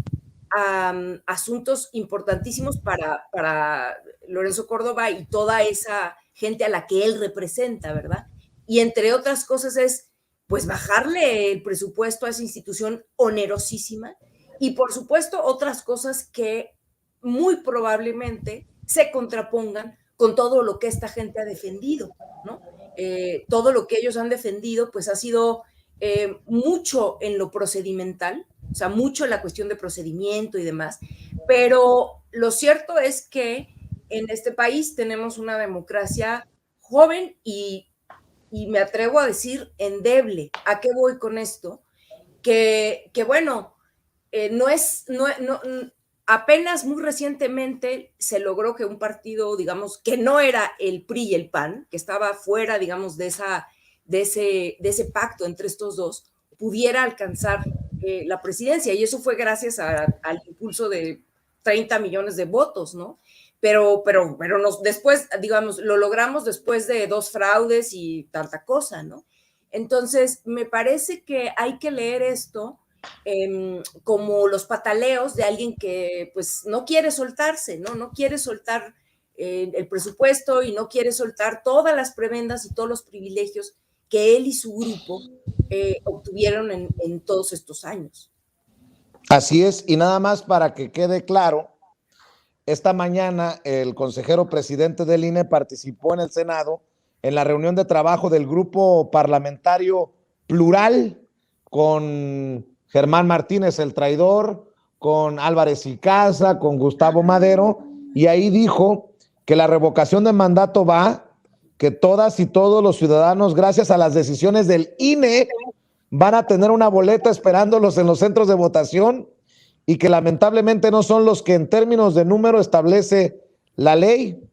a asuntos importantísimos para Lorenzo Córdoba y toda esa gente a la que él representa, ¿verdad? Y entre otras cosas es, pues, bajarle el presupuesto a esa institución onerosísima y, por supuesto, otras cosas que muy probablemente se contrapongan con todo lo que esta gente ha defendido, ¿no? Todo lo que ellos han defendido, pues ha sido mucho en lo procedimental, o sea, mucho en la cuestión de procedimiento y demás, pero lo cierto es que en este país tenemos una democracia joven y me atrevo a decir endeble. ¿A qué voy con esto? Que bueno, apenas muy recientemente se logró que un partido, digamos, que no era el PRI y el PAN, que estaba fuera, digamos, de ese pacto entre estos dos, pudiera alcanzar la presidencia, y eso fue gracias al impulso de 30 millones de votos, ¿no? Pero después, digamos, lo logramos después de 2 fraudes y tanta cosa, ¿no? Entonces, me parece que hay que leer esto como los pataleos de alguien que pues no quiere soltarse, no quiere soltar el presupuesto y no quiere soltar todas las prebendas y todos los privilegios que él y su grupo obtuvieron en todos estos años. Así es, y nada más para que quede claro, esta mañana el consejero presidente del INE participó en el Senado en la reunión de trabajo del grupo parlamentario Plural con Germán Martínez el traidor, con Álvarez y Casa, con Gustavo Madero, y ahí dijo que la revocación de mandato va, que todas y todos los ciudadanos, gracias a las decisiones del INE, van a tener una boleta esperándolos en los centros de votación y que lamentablemente no son los que en términos de número establece la ley.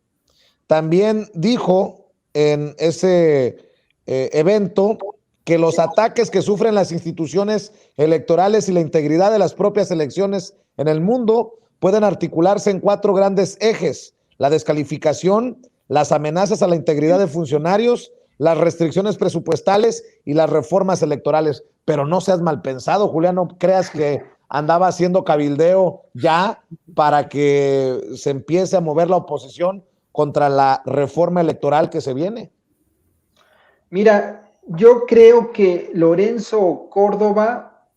También dijo en ese evento que los ataques que sufren las instituciones electorales y la integridad de las propias elecciones en el mundo pueden articularse en 4 grandes ejes: la descalificación, las amenazas a la integridad de funcionarios, las restricciones presupuestales y las reformas electorales. Pero no seas mal pensado, Julián, no creas que andaba haciendo cabildeo ya para que se empiece a mover la oposición contra la reforma electoral que se viene. Mira, yo creo que Lorenzo Córdoba,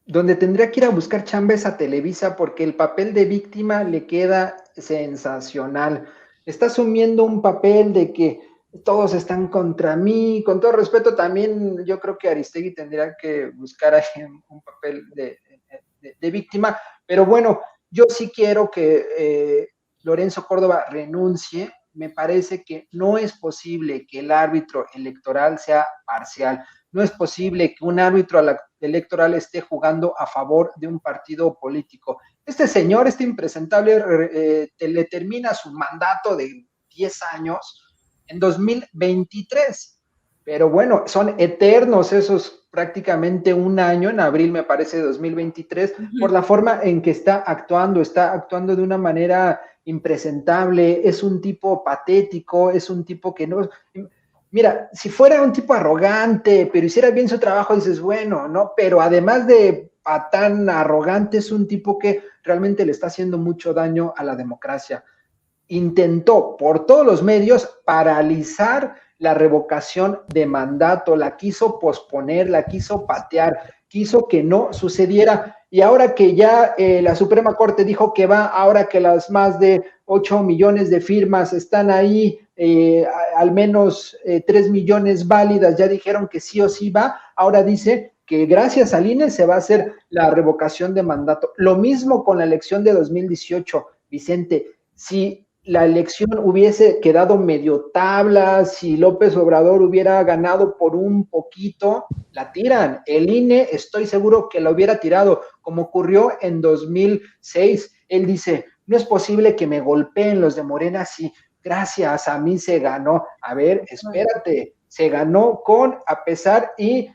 donde tendría que ir a buscar chamba es a Televisa, porque el papel de víctima le queda sensacional. Está asumiendo un papel de que todos están contra mí. Con todo respeto, también yo creo que Aristegui tendría que buscar ahí un papel de víctima. Pero bueno, yo sí quiero que Lorenzo Córdoba renuncie. Me parece que no es posible que el árbitro electoral sea parcial. No es posible que un árbitro electoral esté jugando a favor de un partido político. Este señor, este impresentable, le termina su mandato de 10 años en 2023. Pero bueno, son eternos esos prácticamente un año, en abril me parece de 2023, por la forma en que está actuando de una manera impresentable, es un tipo patético, es un tipo que no... Mira, si fuera un tipo arrogante, pero hiciera bien su trabajo, dices, bueno, ¿no? Pero además de patán arrogante, es un tipo que realmente le está haciendo mucho daño a la democracia. Intentó por todos los medios paralizar la revocación de mandato, la quiso posponer, la quiso patear, quiso que no sucediera. Y ahora que ya la Suprema Corte dijo que va, ahora que las más de 8 millones de firmas están ahí, al menos 3 millones válidas, ya dijeron que sí o sí va, ahora dice que gracias al INE se va a hacer la revocación de mandato. Lo mismo con la elección de 2018, Vicente. Si la elección hubiese quedado medio tabla, si López Obrador hubiera ganado por un poquito, la tiran. El INE estoy seguro que la hubiera tirado, como ocurrió en 2006. Él dice, no es posible que me golpeen los de Morena si gracias a mí se ganó. A ver, espérate, se ganó a pesar y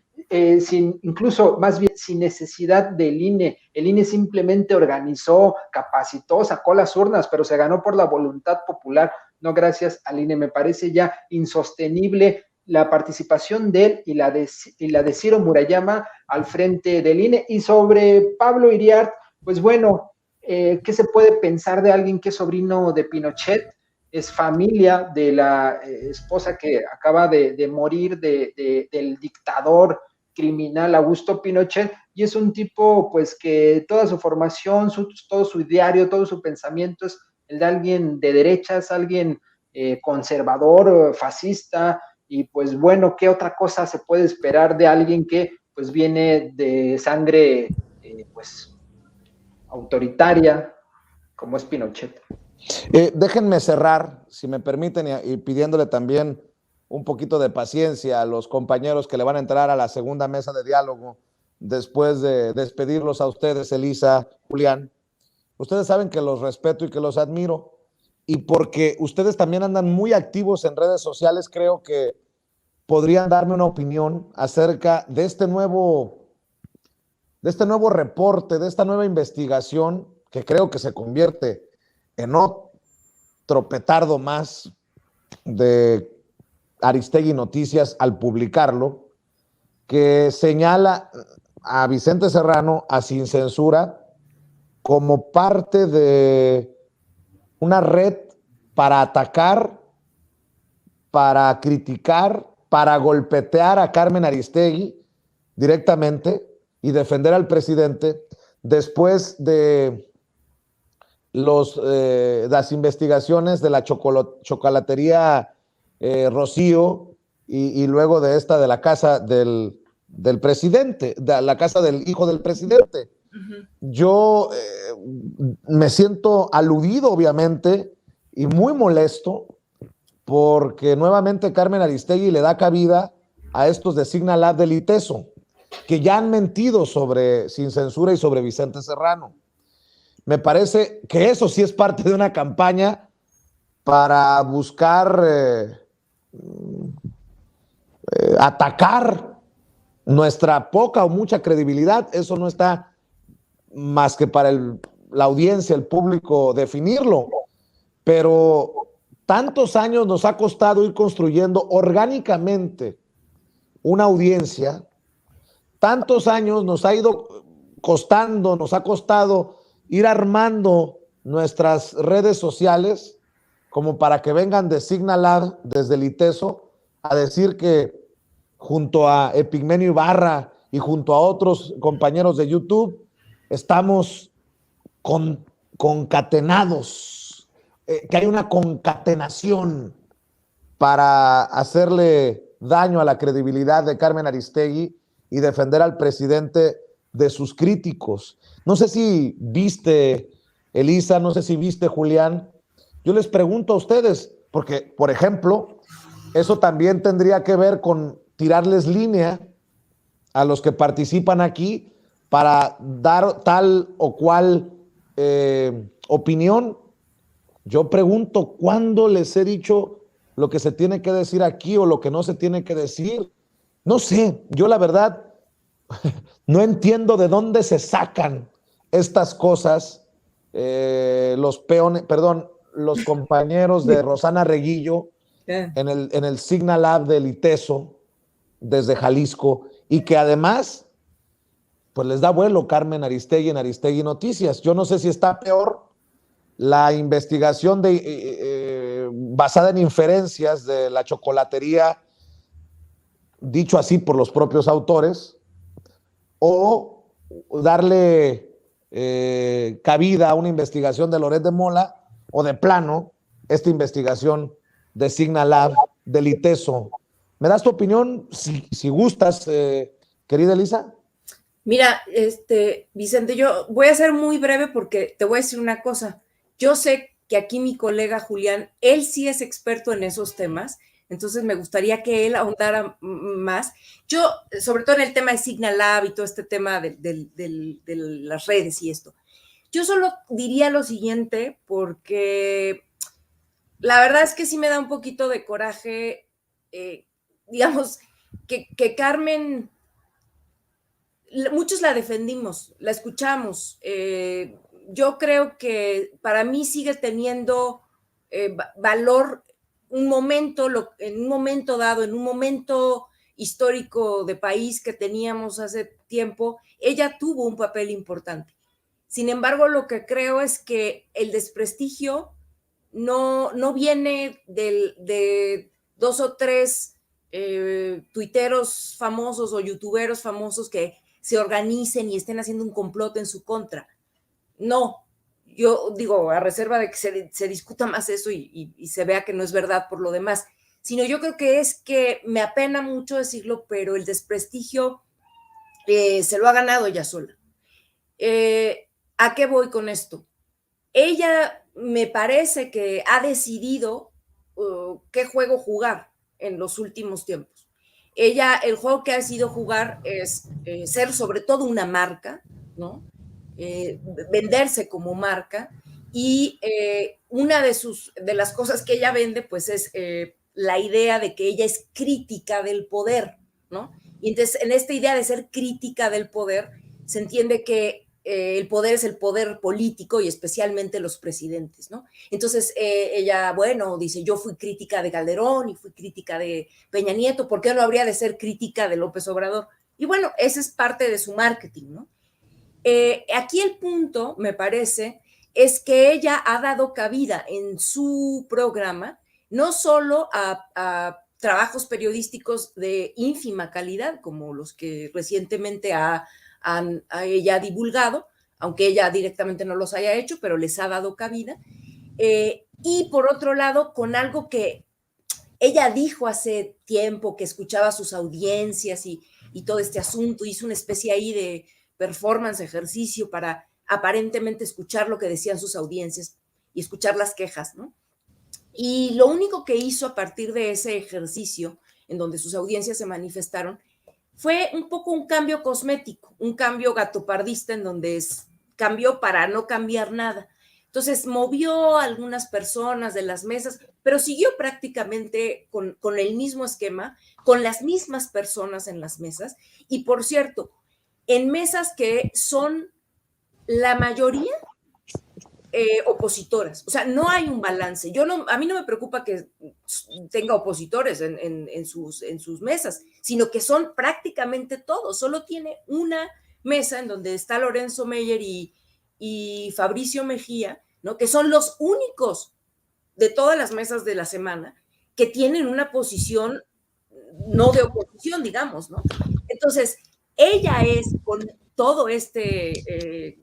incluso más bien sin necesidad del INE. El INE simplemente organizó, capacitó, sacó las urnas, pero se ganó por la voluntad popular, no gracias al INE. Me parece ya insostenible la participación de él y la de Ciro Murayama al frente del INE. Y sobre Pablo Iriart, pues bueno, ¿qué se puede pensar de alguien que es sobrino de Pinochet? Es familia de la esposa que acaba de morir del dictador criminal Augusto Pinochet, y es un tipo pues que toda su formación, todo su diario, todo su pensamiento es el de alguien de derechas, alguien conservador, fascista, y pues bueno, ¿qué otra cosa se puede esperar de alguien que pues viene de sangre pues autoritaria como es Pinochet? Déjenme cerrar, si me permiten, y pidiéndole también un poquito de paciencia a los compañeros que le van a entrar a la segunda mesa de diálogo después de despedirlos a ustedes, Elisa, Julián. Ustedes saben que los respeto y que los admiro, y porque ustedes también andan muy activos en redes sociales, creo que podrían darme una opinión acerca de este nuevo reporte, de esta nueva investigación, que creo que se convierte en otro petardo más de Aristegui Noticias al publicarlo, que señala a Vicente Serrano, a Sin Censura, como parte de una red para atacar, para criticar, para golpetear a Carmen Aristegui directamente y defender al presidente después de las investigaciones de la chocolatería Rocío y luego de esta de la casa del presidente, de la casa del hijo del presidente. Yo me siento aludido, obviamente, y muy molesto porque nuevamente Carmen Aristegui le da cabida a estos de Signal Lab del ITESO, que ya han mentido sobre Sin Censura y sobre Vicente Serrano. Me parece que eso sí es parte de una campaña para buscar atacar nuestra poca o mucha credibilidad. Eso no está más que para la audiencia, el público, definirlo. Pero tantos años nos ha costado ir construyendo orgánicamente una audiencia, tantos años nos ha ido costando, nos ha costado ir armando nuestras redes sociales como para que vengan de Signal Lab desde el ITESO a decir que junto a Epigmenio Ibarra y junto a otros compañeros de YouTube estamos concatenados, que hay una concatenación para hacerle daño a la credibilidad de Carmen Aristegui y defender al presidente de sus críticos. No sé si viste, Elisa, no sé si viste, Julián. Yo les pregunto a ustedes, porque, por ejemplo, eso también tendría que ver con tirarles línea a los que participan aquí para dar tal o cual opinión. Yo pregunto, ¿cuándo les he dicho lo que se tiene que decir aquí o lo que no se tiene que decir? No sé, yo la verdad no entiendo de dónde se sacan estas cosas los compañeros de Rosana Reguillo en el Signal Lab del ITESO desde Jalisco, y que además pues les da vuelo Carmen Aristegui en Aristegui Noticias. Yo no sé si está peor la investigación basada en inferencias de la chocolatería, dicho así por los propios autores, o darle cabida a una investigación de Loret de Mola, o de plano esta investigación de Signal Lab del ITESO. ¿Me das tu opinión, si gustas, querida Elisa? Mira, Vicente, yo voy a ser muy breve porque te voy a decir una cosa. Yo sé que aquí mi colega Julián, él sí es experto en esos temas, entonces me gustaría que él ahondara más. Yo, sobre todo en el tema de Signal Lab y todo este tema de las redes y esto, yo solo diría lo siguiente, porque la verdad es que sí me da un poquito de coraje, digamos, que Carmen, muchos la defendimos, la escuchamos. Yo creo que para mí sigue teniendo valor en un momento dado, en un momento histórico de país que teníamos hace tiempo. Ella tuvo un papel importante. Sin embargo, lo que creo es que el desprestigio no viene de dos o tres tuiteros famosos o youtuberos famosos que se organicen y estén haciendo un complot en su contra. No, yo digo, a reserva de que se discuta más eso y se vea que no es verdad por lo demás, sino yo creo que es que me apena mucho decirlo, pero el desprestigio se lo ha ganado ella sola. ¿A qué voy con esto? Ella me parece que ha decidido qué juego jugar en los últimos tiempos. Ella, el juego que ha decidido jugar es ser sobre todo una marca, ¿no? Venderse como marca, y una de las cosas que ella vende pues es la idea de que ella es crítica del poder, ¿no? Y entonces en esta idea de ser crítica del poder se entiende que el poder es el poder político y especialmente los presidentes, ¿no? Entonces ella, bueno, dice, yo fui crítica de Calderón y fui crítica de Peña Nieto, ¿por qué no habría de ser crítica de López Obrador? Y bueno, ese es parte de su marketing, ¿no? Aquí el punto, me parece, es que ella ha dado cabida en su programa no solo a trabajos periodísticos de ínfima calidad, como los que recientemente a ella divulgado, aunque ella directamente no los haya hecho, pero les ha dado cabida. Y por otro lado, con algo que ella dijo hace tiempo, que escuchaba a sus audiencias y todo este asunto, hizo una especie ahí de performance, ejercicio para aparentemente escuchar lo que decían sus audiencias y escuchar las quejas, ¿no? Y lo único que hizo a partir de ese ejercicio, en donde sus audiencias se manifestaron, fue un poco un cambio cosmético, un cambio gatopardista en donde cambió para no cambiar nada. Entonces movió a algunas personas de las mesas, pero siguió prácticamente con el mismo esquema, con las mismas personas en las mesas. Y por cierto, en mesas que son la mayoría opositoras. O sea, no hay un balance. A mí no me preocupa que tenga opositores en sus mesas, sino que son prácticamente todos. Solo tiene una mesa en donde está Lorenzo Meyer y Fabricio Mejía, ¿no? Que son los únicos de todas las mesas de la semana que tienen una posición no de oposición, digamos, ¿no? Entonces, ella es con todo este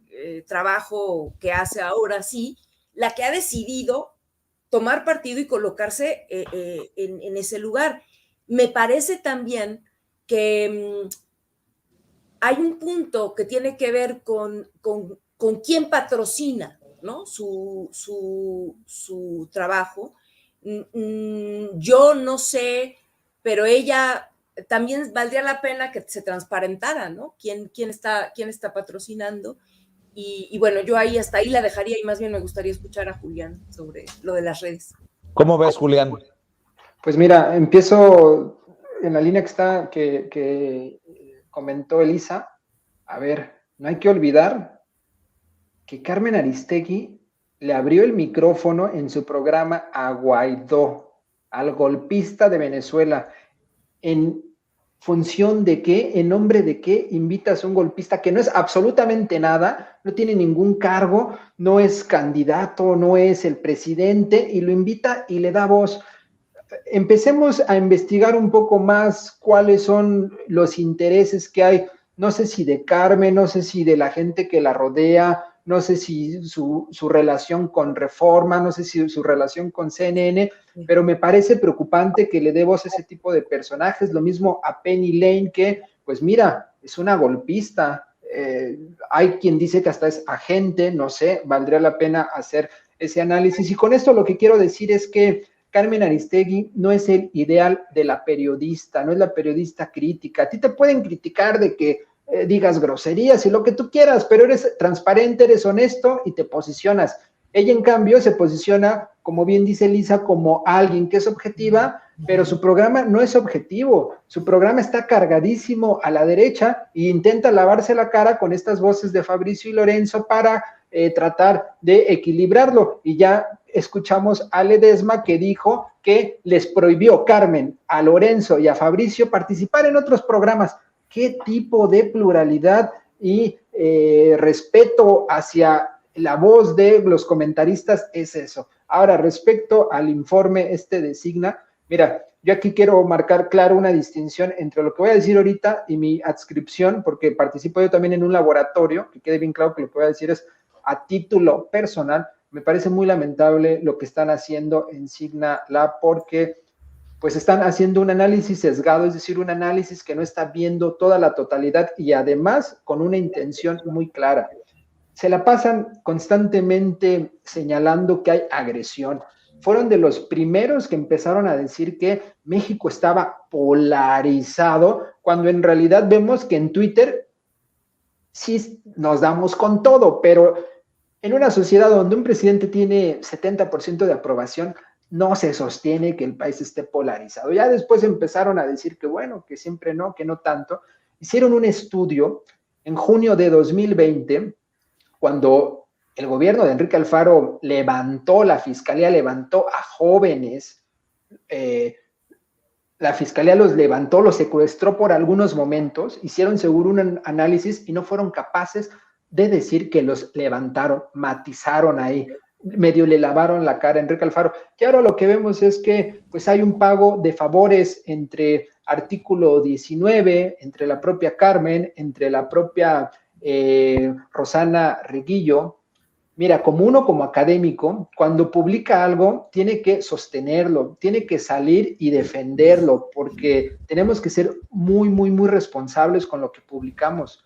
trabajo que hace ahora sí, la que ha decidido tomar partido y colocarse en ese lugar. Me parece también que hay un punto que tiene que ver con quién patrocina, ¿no? su trabajo. Yo no sé, pero ella también valdría la pena que se transparentara, ¿no? ¿Quién está patrocinando? Y bueno, yo hasta ahí la dejaría y más bien me gustaría escuchar a Julián sobre lo de las redes. ¿Cómo ves, Julián? Pues mira, empiezo en la línea que comentó Elisa. A ver, no hay que olvidar que Carmen Aristegui le abrió el micrófono en su programa a Guaidó, al golpista de Venezuela. ¿En función de qué? ¿En nombre de qué invitas a un golpista que no es absolutamente nada, no tiene ningún cargo, no es candidato, no es el presidente, y lo invita y le da voz? Empecemos a investigar un poco más cuáles son los intereses que hay, no sé si de Carmen, no sé si de la gente que la rodea, no sé si su relación con Reforma, no sé si su relación con CNN, pero me parece preocupante que le dé voz a ese tipo de personajes. Lo mismo a Penny Lane, que, pues mira, es una golpista. Hay quien dice que hasta es agente, no sé, valdría la pena hacer ese análisis. Y con esto lo que quiero decir es que Carmen Aristegui no es el ideal de la periodista, no es la periodista crítica. A ti te pueden criticar de que digas groserías y lo que tú quieras, pero eres transparente, eres honesto y te posicionas. Ella, en cambio, se posiciona, como bien dice Lisa, como alguien que es objetiva, pero su programa no es objetivo. Su programa está cargadísimo a la derecha e intenta lavarse la cara con estas voces de Fabricio y Lorenzo para tratar de equilibrarlo. Y ya escuchamos a Ledesma, que dijo que les prohibió Carmen, a Lorenzo y a Fabricio participar en otros programas. ¿Qué tipo de pluralidad y respeto hacia la voz de los comentaristas es eso? Ahora, respecto al informe de Signa, mira, yo aquí quiero marcar claro una distinción entre lo que voy a decir ahorita y mi adscripción, porque participo yo también en un laboratorio, que quede bien claro que lo que voy a decir es a título personal. Me parece muy lamentable lo que están haciendo en Signa Lab, porque pues están haciendo un análisis sesgado, es decir, un análisis que no está viendo toda la totalidad y además con una intención muy clara. Se la pasan constantemente señalando que hay agresión. Fueron de los primeros que empezaron a decir que México estaba polarizado, cuando en realidad vemos que en Twitter sí nos damos con todo, pero en una sociedad donde un presidente tiene 70% de aprobación, no se sostiene que el país esté polarizado. Ya después empezaron a decir que bueno, que siempre no, que no tanto. Hicieron un estudio en junio de 2020, cuando el gobierno de Enrique Alfaro la fiscalía levantó a jóvenes, la fiscalía los levantó, los secuestró por algunos momentos, hicieron seguro un análisis y no fueron capaces de decir que los levantaron, matizaron ahí, medio le lavaron la cara a Enrique Alfaro. Y ahora lo que vemos es que pues hay un pago de favores entre artículo 19, entre la propia Carmen, entre la propia Rosana Reguillo. Mira, como uno como académico, cuando publica algo, tiene que sostenerlo, tiene que salir y defenderlo, porque tenemos que ser muy, muy, muy responsables con lo que publicamos.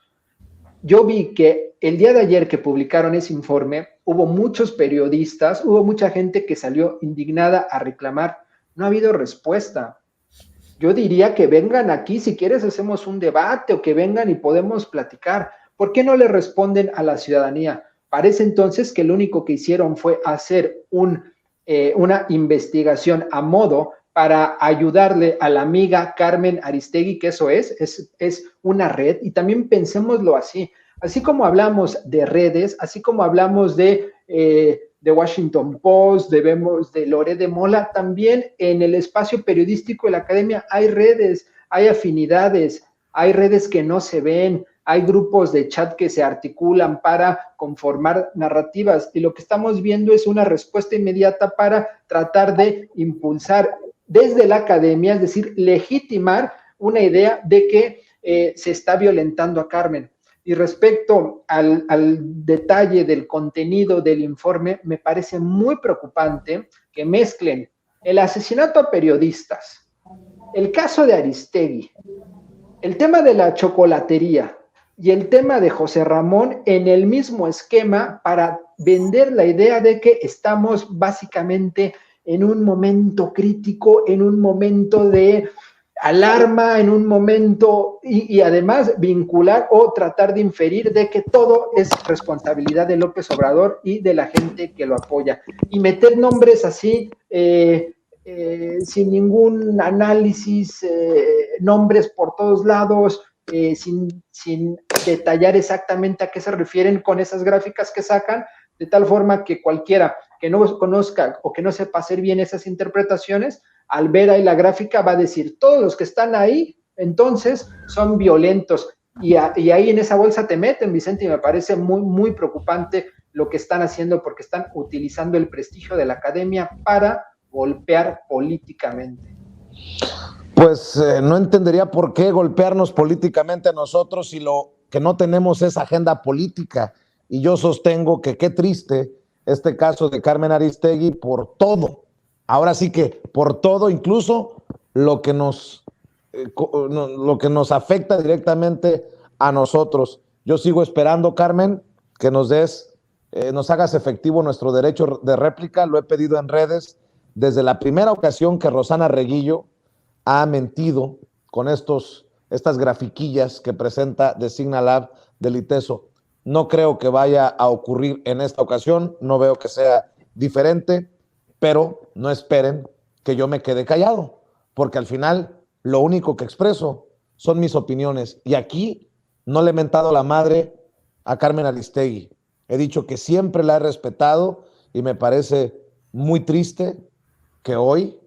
yo vi que el día de ayer que publicaron ese informe, hubo muchos periodistas, hubo mucha gente que salió indignada a reclamar. No ha habido respuesta. Yo diría que vengan aquí, si quieres hacemos un debate o que vengan y podemos platicar. ¿Por qué no le responden a la ciudadanía? Parece entonces que lo único que hicieron fue hacer una investigación a modo para ayudarle a la amiga Carmen Aristegui, que eso es una red, y también pensémoslo así como hablamos de redes, así como hablamos de Washington Post, de Loret de Mola, también en el espacio periodístico de la academia hay redes, hay afinidades, hay redes que no se ven, hay grupos de chat que se articulan para conformar narrativas, y lo que estamos viendo es una respuesta inmediata para tratar de impulsar desde la academia, es decir, legitimar una idea de que se está violentando a Carmen. Y respecto al detalle del contenido del informe, me parece muy preocupante que mezclen el asesinato a periodistas, el caso de Aristegui, el tema de la chocolatería y el tema de José Ramón en el mismo esquema para vender la idea de que estamos básicamente en un momento crítico, en un momento de alarma, en un momento y además vincular o tratar de inferir de que todo es responsabilidad de López Obrador y de la gente que lo apoya. Y meter nombres así sin ningún análisis, nombres por todos lados, sin detallar exactamente a qué se refieren con esas gráficas que sacan, de tal forma que cualquiera que no conozca o que no sepa hacer bien esas interpretaciones, al ver ahí la gráfica va a decir, todos los que están ahí, entonces son violentos. Y ahí en esa bolsa te meten, Vicente, y me parece muy, muy preocupante lo que están haciendo, porque están utilizando el prestigio de la academia para golpear políticamente. Pues no entendería por qué golpearnos políticamente a nosotros si lo que no tenemos es agenda política. Y yo sostengo que qué triste este caso de Carmen Aristegui por todo. Ahora sí que por todo, incluso lo que nos afecta directamente a nosotros. Yo sigo esperando, Carmen, que nos hagas efectivo nuestro derecho de réplica. Lo he pedido en redes desde la primera ocasión que Rosana Reguillo ha mentido con estas grafiquillas que presenta de Signalab del ITESO. No creo que vaya a ocurrir en esta ocasión, no veo que sea diferente, pero no esperen que yo me quede callado, porque al final lo único que expreso son mis opiniones, y aquí no le he mentado la madre a Carmen Aristegui. He dicho que siempre la he respetado y me parece muy triste que hoy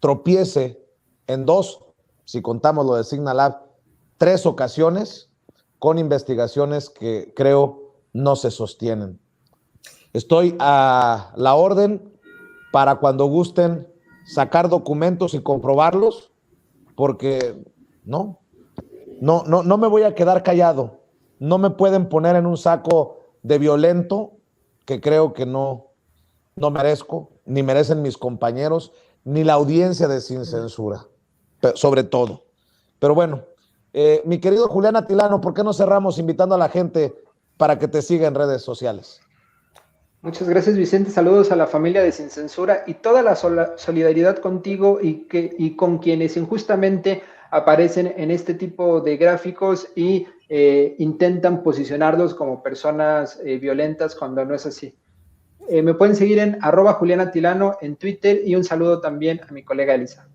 tropiece en si contamos lo de Signalab, 3 ocasiones con investigaciones que creo no se sostienen. Estoy a la orden para cuando gusten sacar documentos y comprobarlos, porque no me voy a quedar callado. No me pueden poner en un saco de violento, que creo que no merezco, ni merecen mis compañeros, ni la audiencia de Sin Censura, sobre todo. Pero bueno, mi querido Julián Atilano, ¿por qué no cerramos invitando a la gente para que te siga en redes sociales? Muchas gracias, Vicente. Saludos a la familia de Sin Censura y toda la solidaridad contigo y con quienes injustamente aparecen en este tipo de gráficos y intentan posicionarlos como personas violentas cuando no es así. Me pueden seguir en @JuliánAtilano en Twitter, y un saludo también a mi colega Elisa.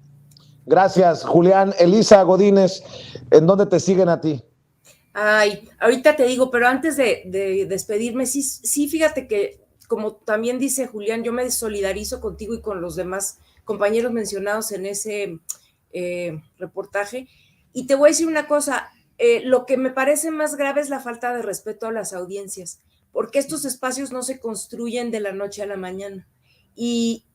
Gracias, Julián. Elisa Godínez, ¿en dónde te siguen a ti? Ay, ahorita te digo, pero antes de despedirme, sí, fíjate que, como también dice Julián, yo me solidarizo contigo y con los demás compañeros mencionados en ese reportaje. Y te voy a decir una cosa, lo que me parece más grave es la falta de respeto a las audiencias, porque estos espacios no se construyen de la noche a la mañana. Y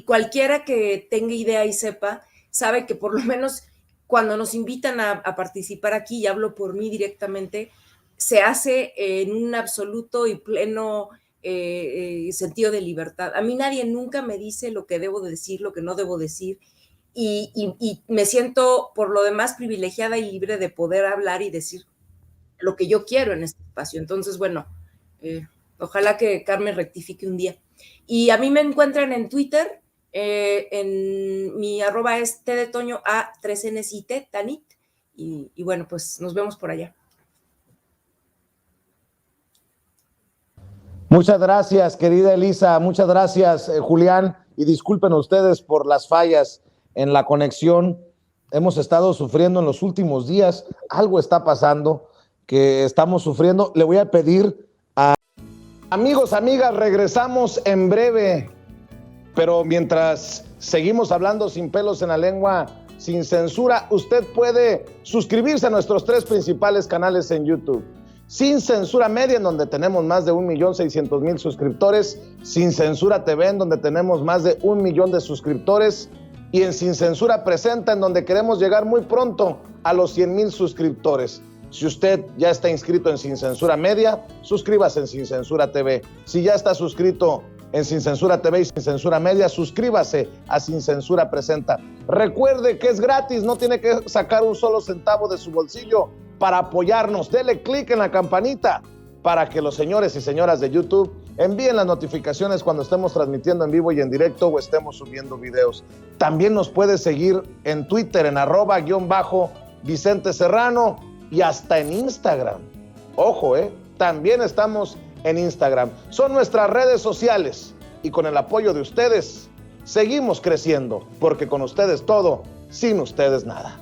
cualquiera que tenga idea y sepa, sabe que por lo menos cuando nos invitan a participar aquí, y hablo por mí directamente, se hace en un absoluto y pleno sentido de libertad. A mí nadie nunca me dice lo que debo decir, lo que no debo decir, y me siento por lo demás privilegiada y libre de poder hablar y decir lo que yo quiero en este espacio. Entonces, bueno, ojalá que Carmen rectifique un día. Y a mí me encuentran en Twitter, en mi arroba es tdetoño A3NSIT, Tanit, y bueno, pues nos vemos por allá. Muchas gracias, querida Elisa, muchas gracias, Julián, y disculpen ustedes por las fallas en la conexión. Hemos estado sufriendo en los últimos días, algo está pasando que estamos sufriendo. Le voy a pedir a amigos, amigas, regresamos en breve, pero mientras seguimos hablando sin pelos en la lengua, sin censura, usted puede suscribirse a nuestros 3 principales canales en YouTube. Sin Censura Media, en donde tenemos más de 1.600.000 suscriptores, Sin Censura TV, en donde tenemos más de 1 millón de suscriptores, y en Sin Censura Presenta, en donde queremos llegar muy pronto a los 100,000 suscriptores. Si usted ya está inscrito en Sin Censura Media, suscríbase en Sin Censura TV. Si ya está suscrito en Sin Censura TV y Sin Censura Media, suscríbase a Sin Censura Presenta. Recuerde que es gratis, no tiene que sacar un solo centavo de su bolsillo para apoyarnos. Dele clic en la campanita para que los señores y señoras de YouTube envíen las notificaciones cuando estemos transmitiendo en vivo y en directo o estemos subiendo videos. También nos puede seguir en Twitter en @Vicente Serrano y hasta en Instagram. Ojo, también estamos en Instagram. Son nuestras redes sociales y con el apoyo de ustedes seguimos creciendo, porque con ustedes todo, sin ustedes nada.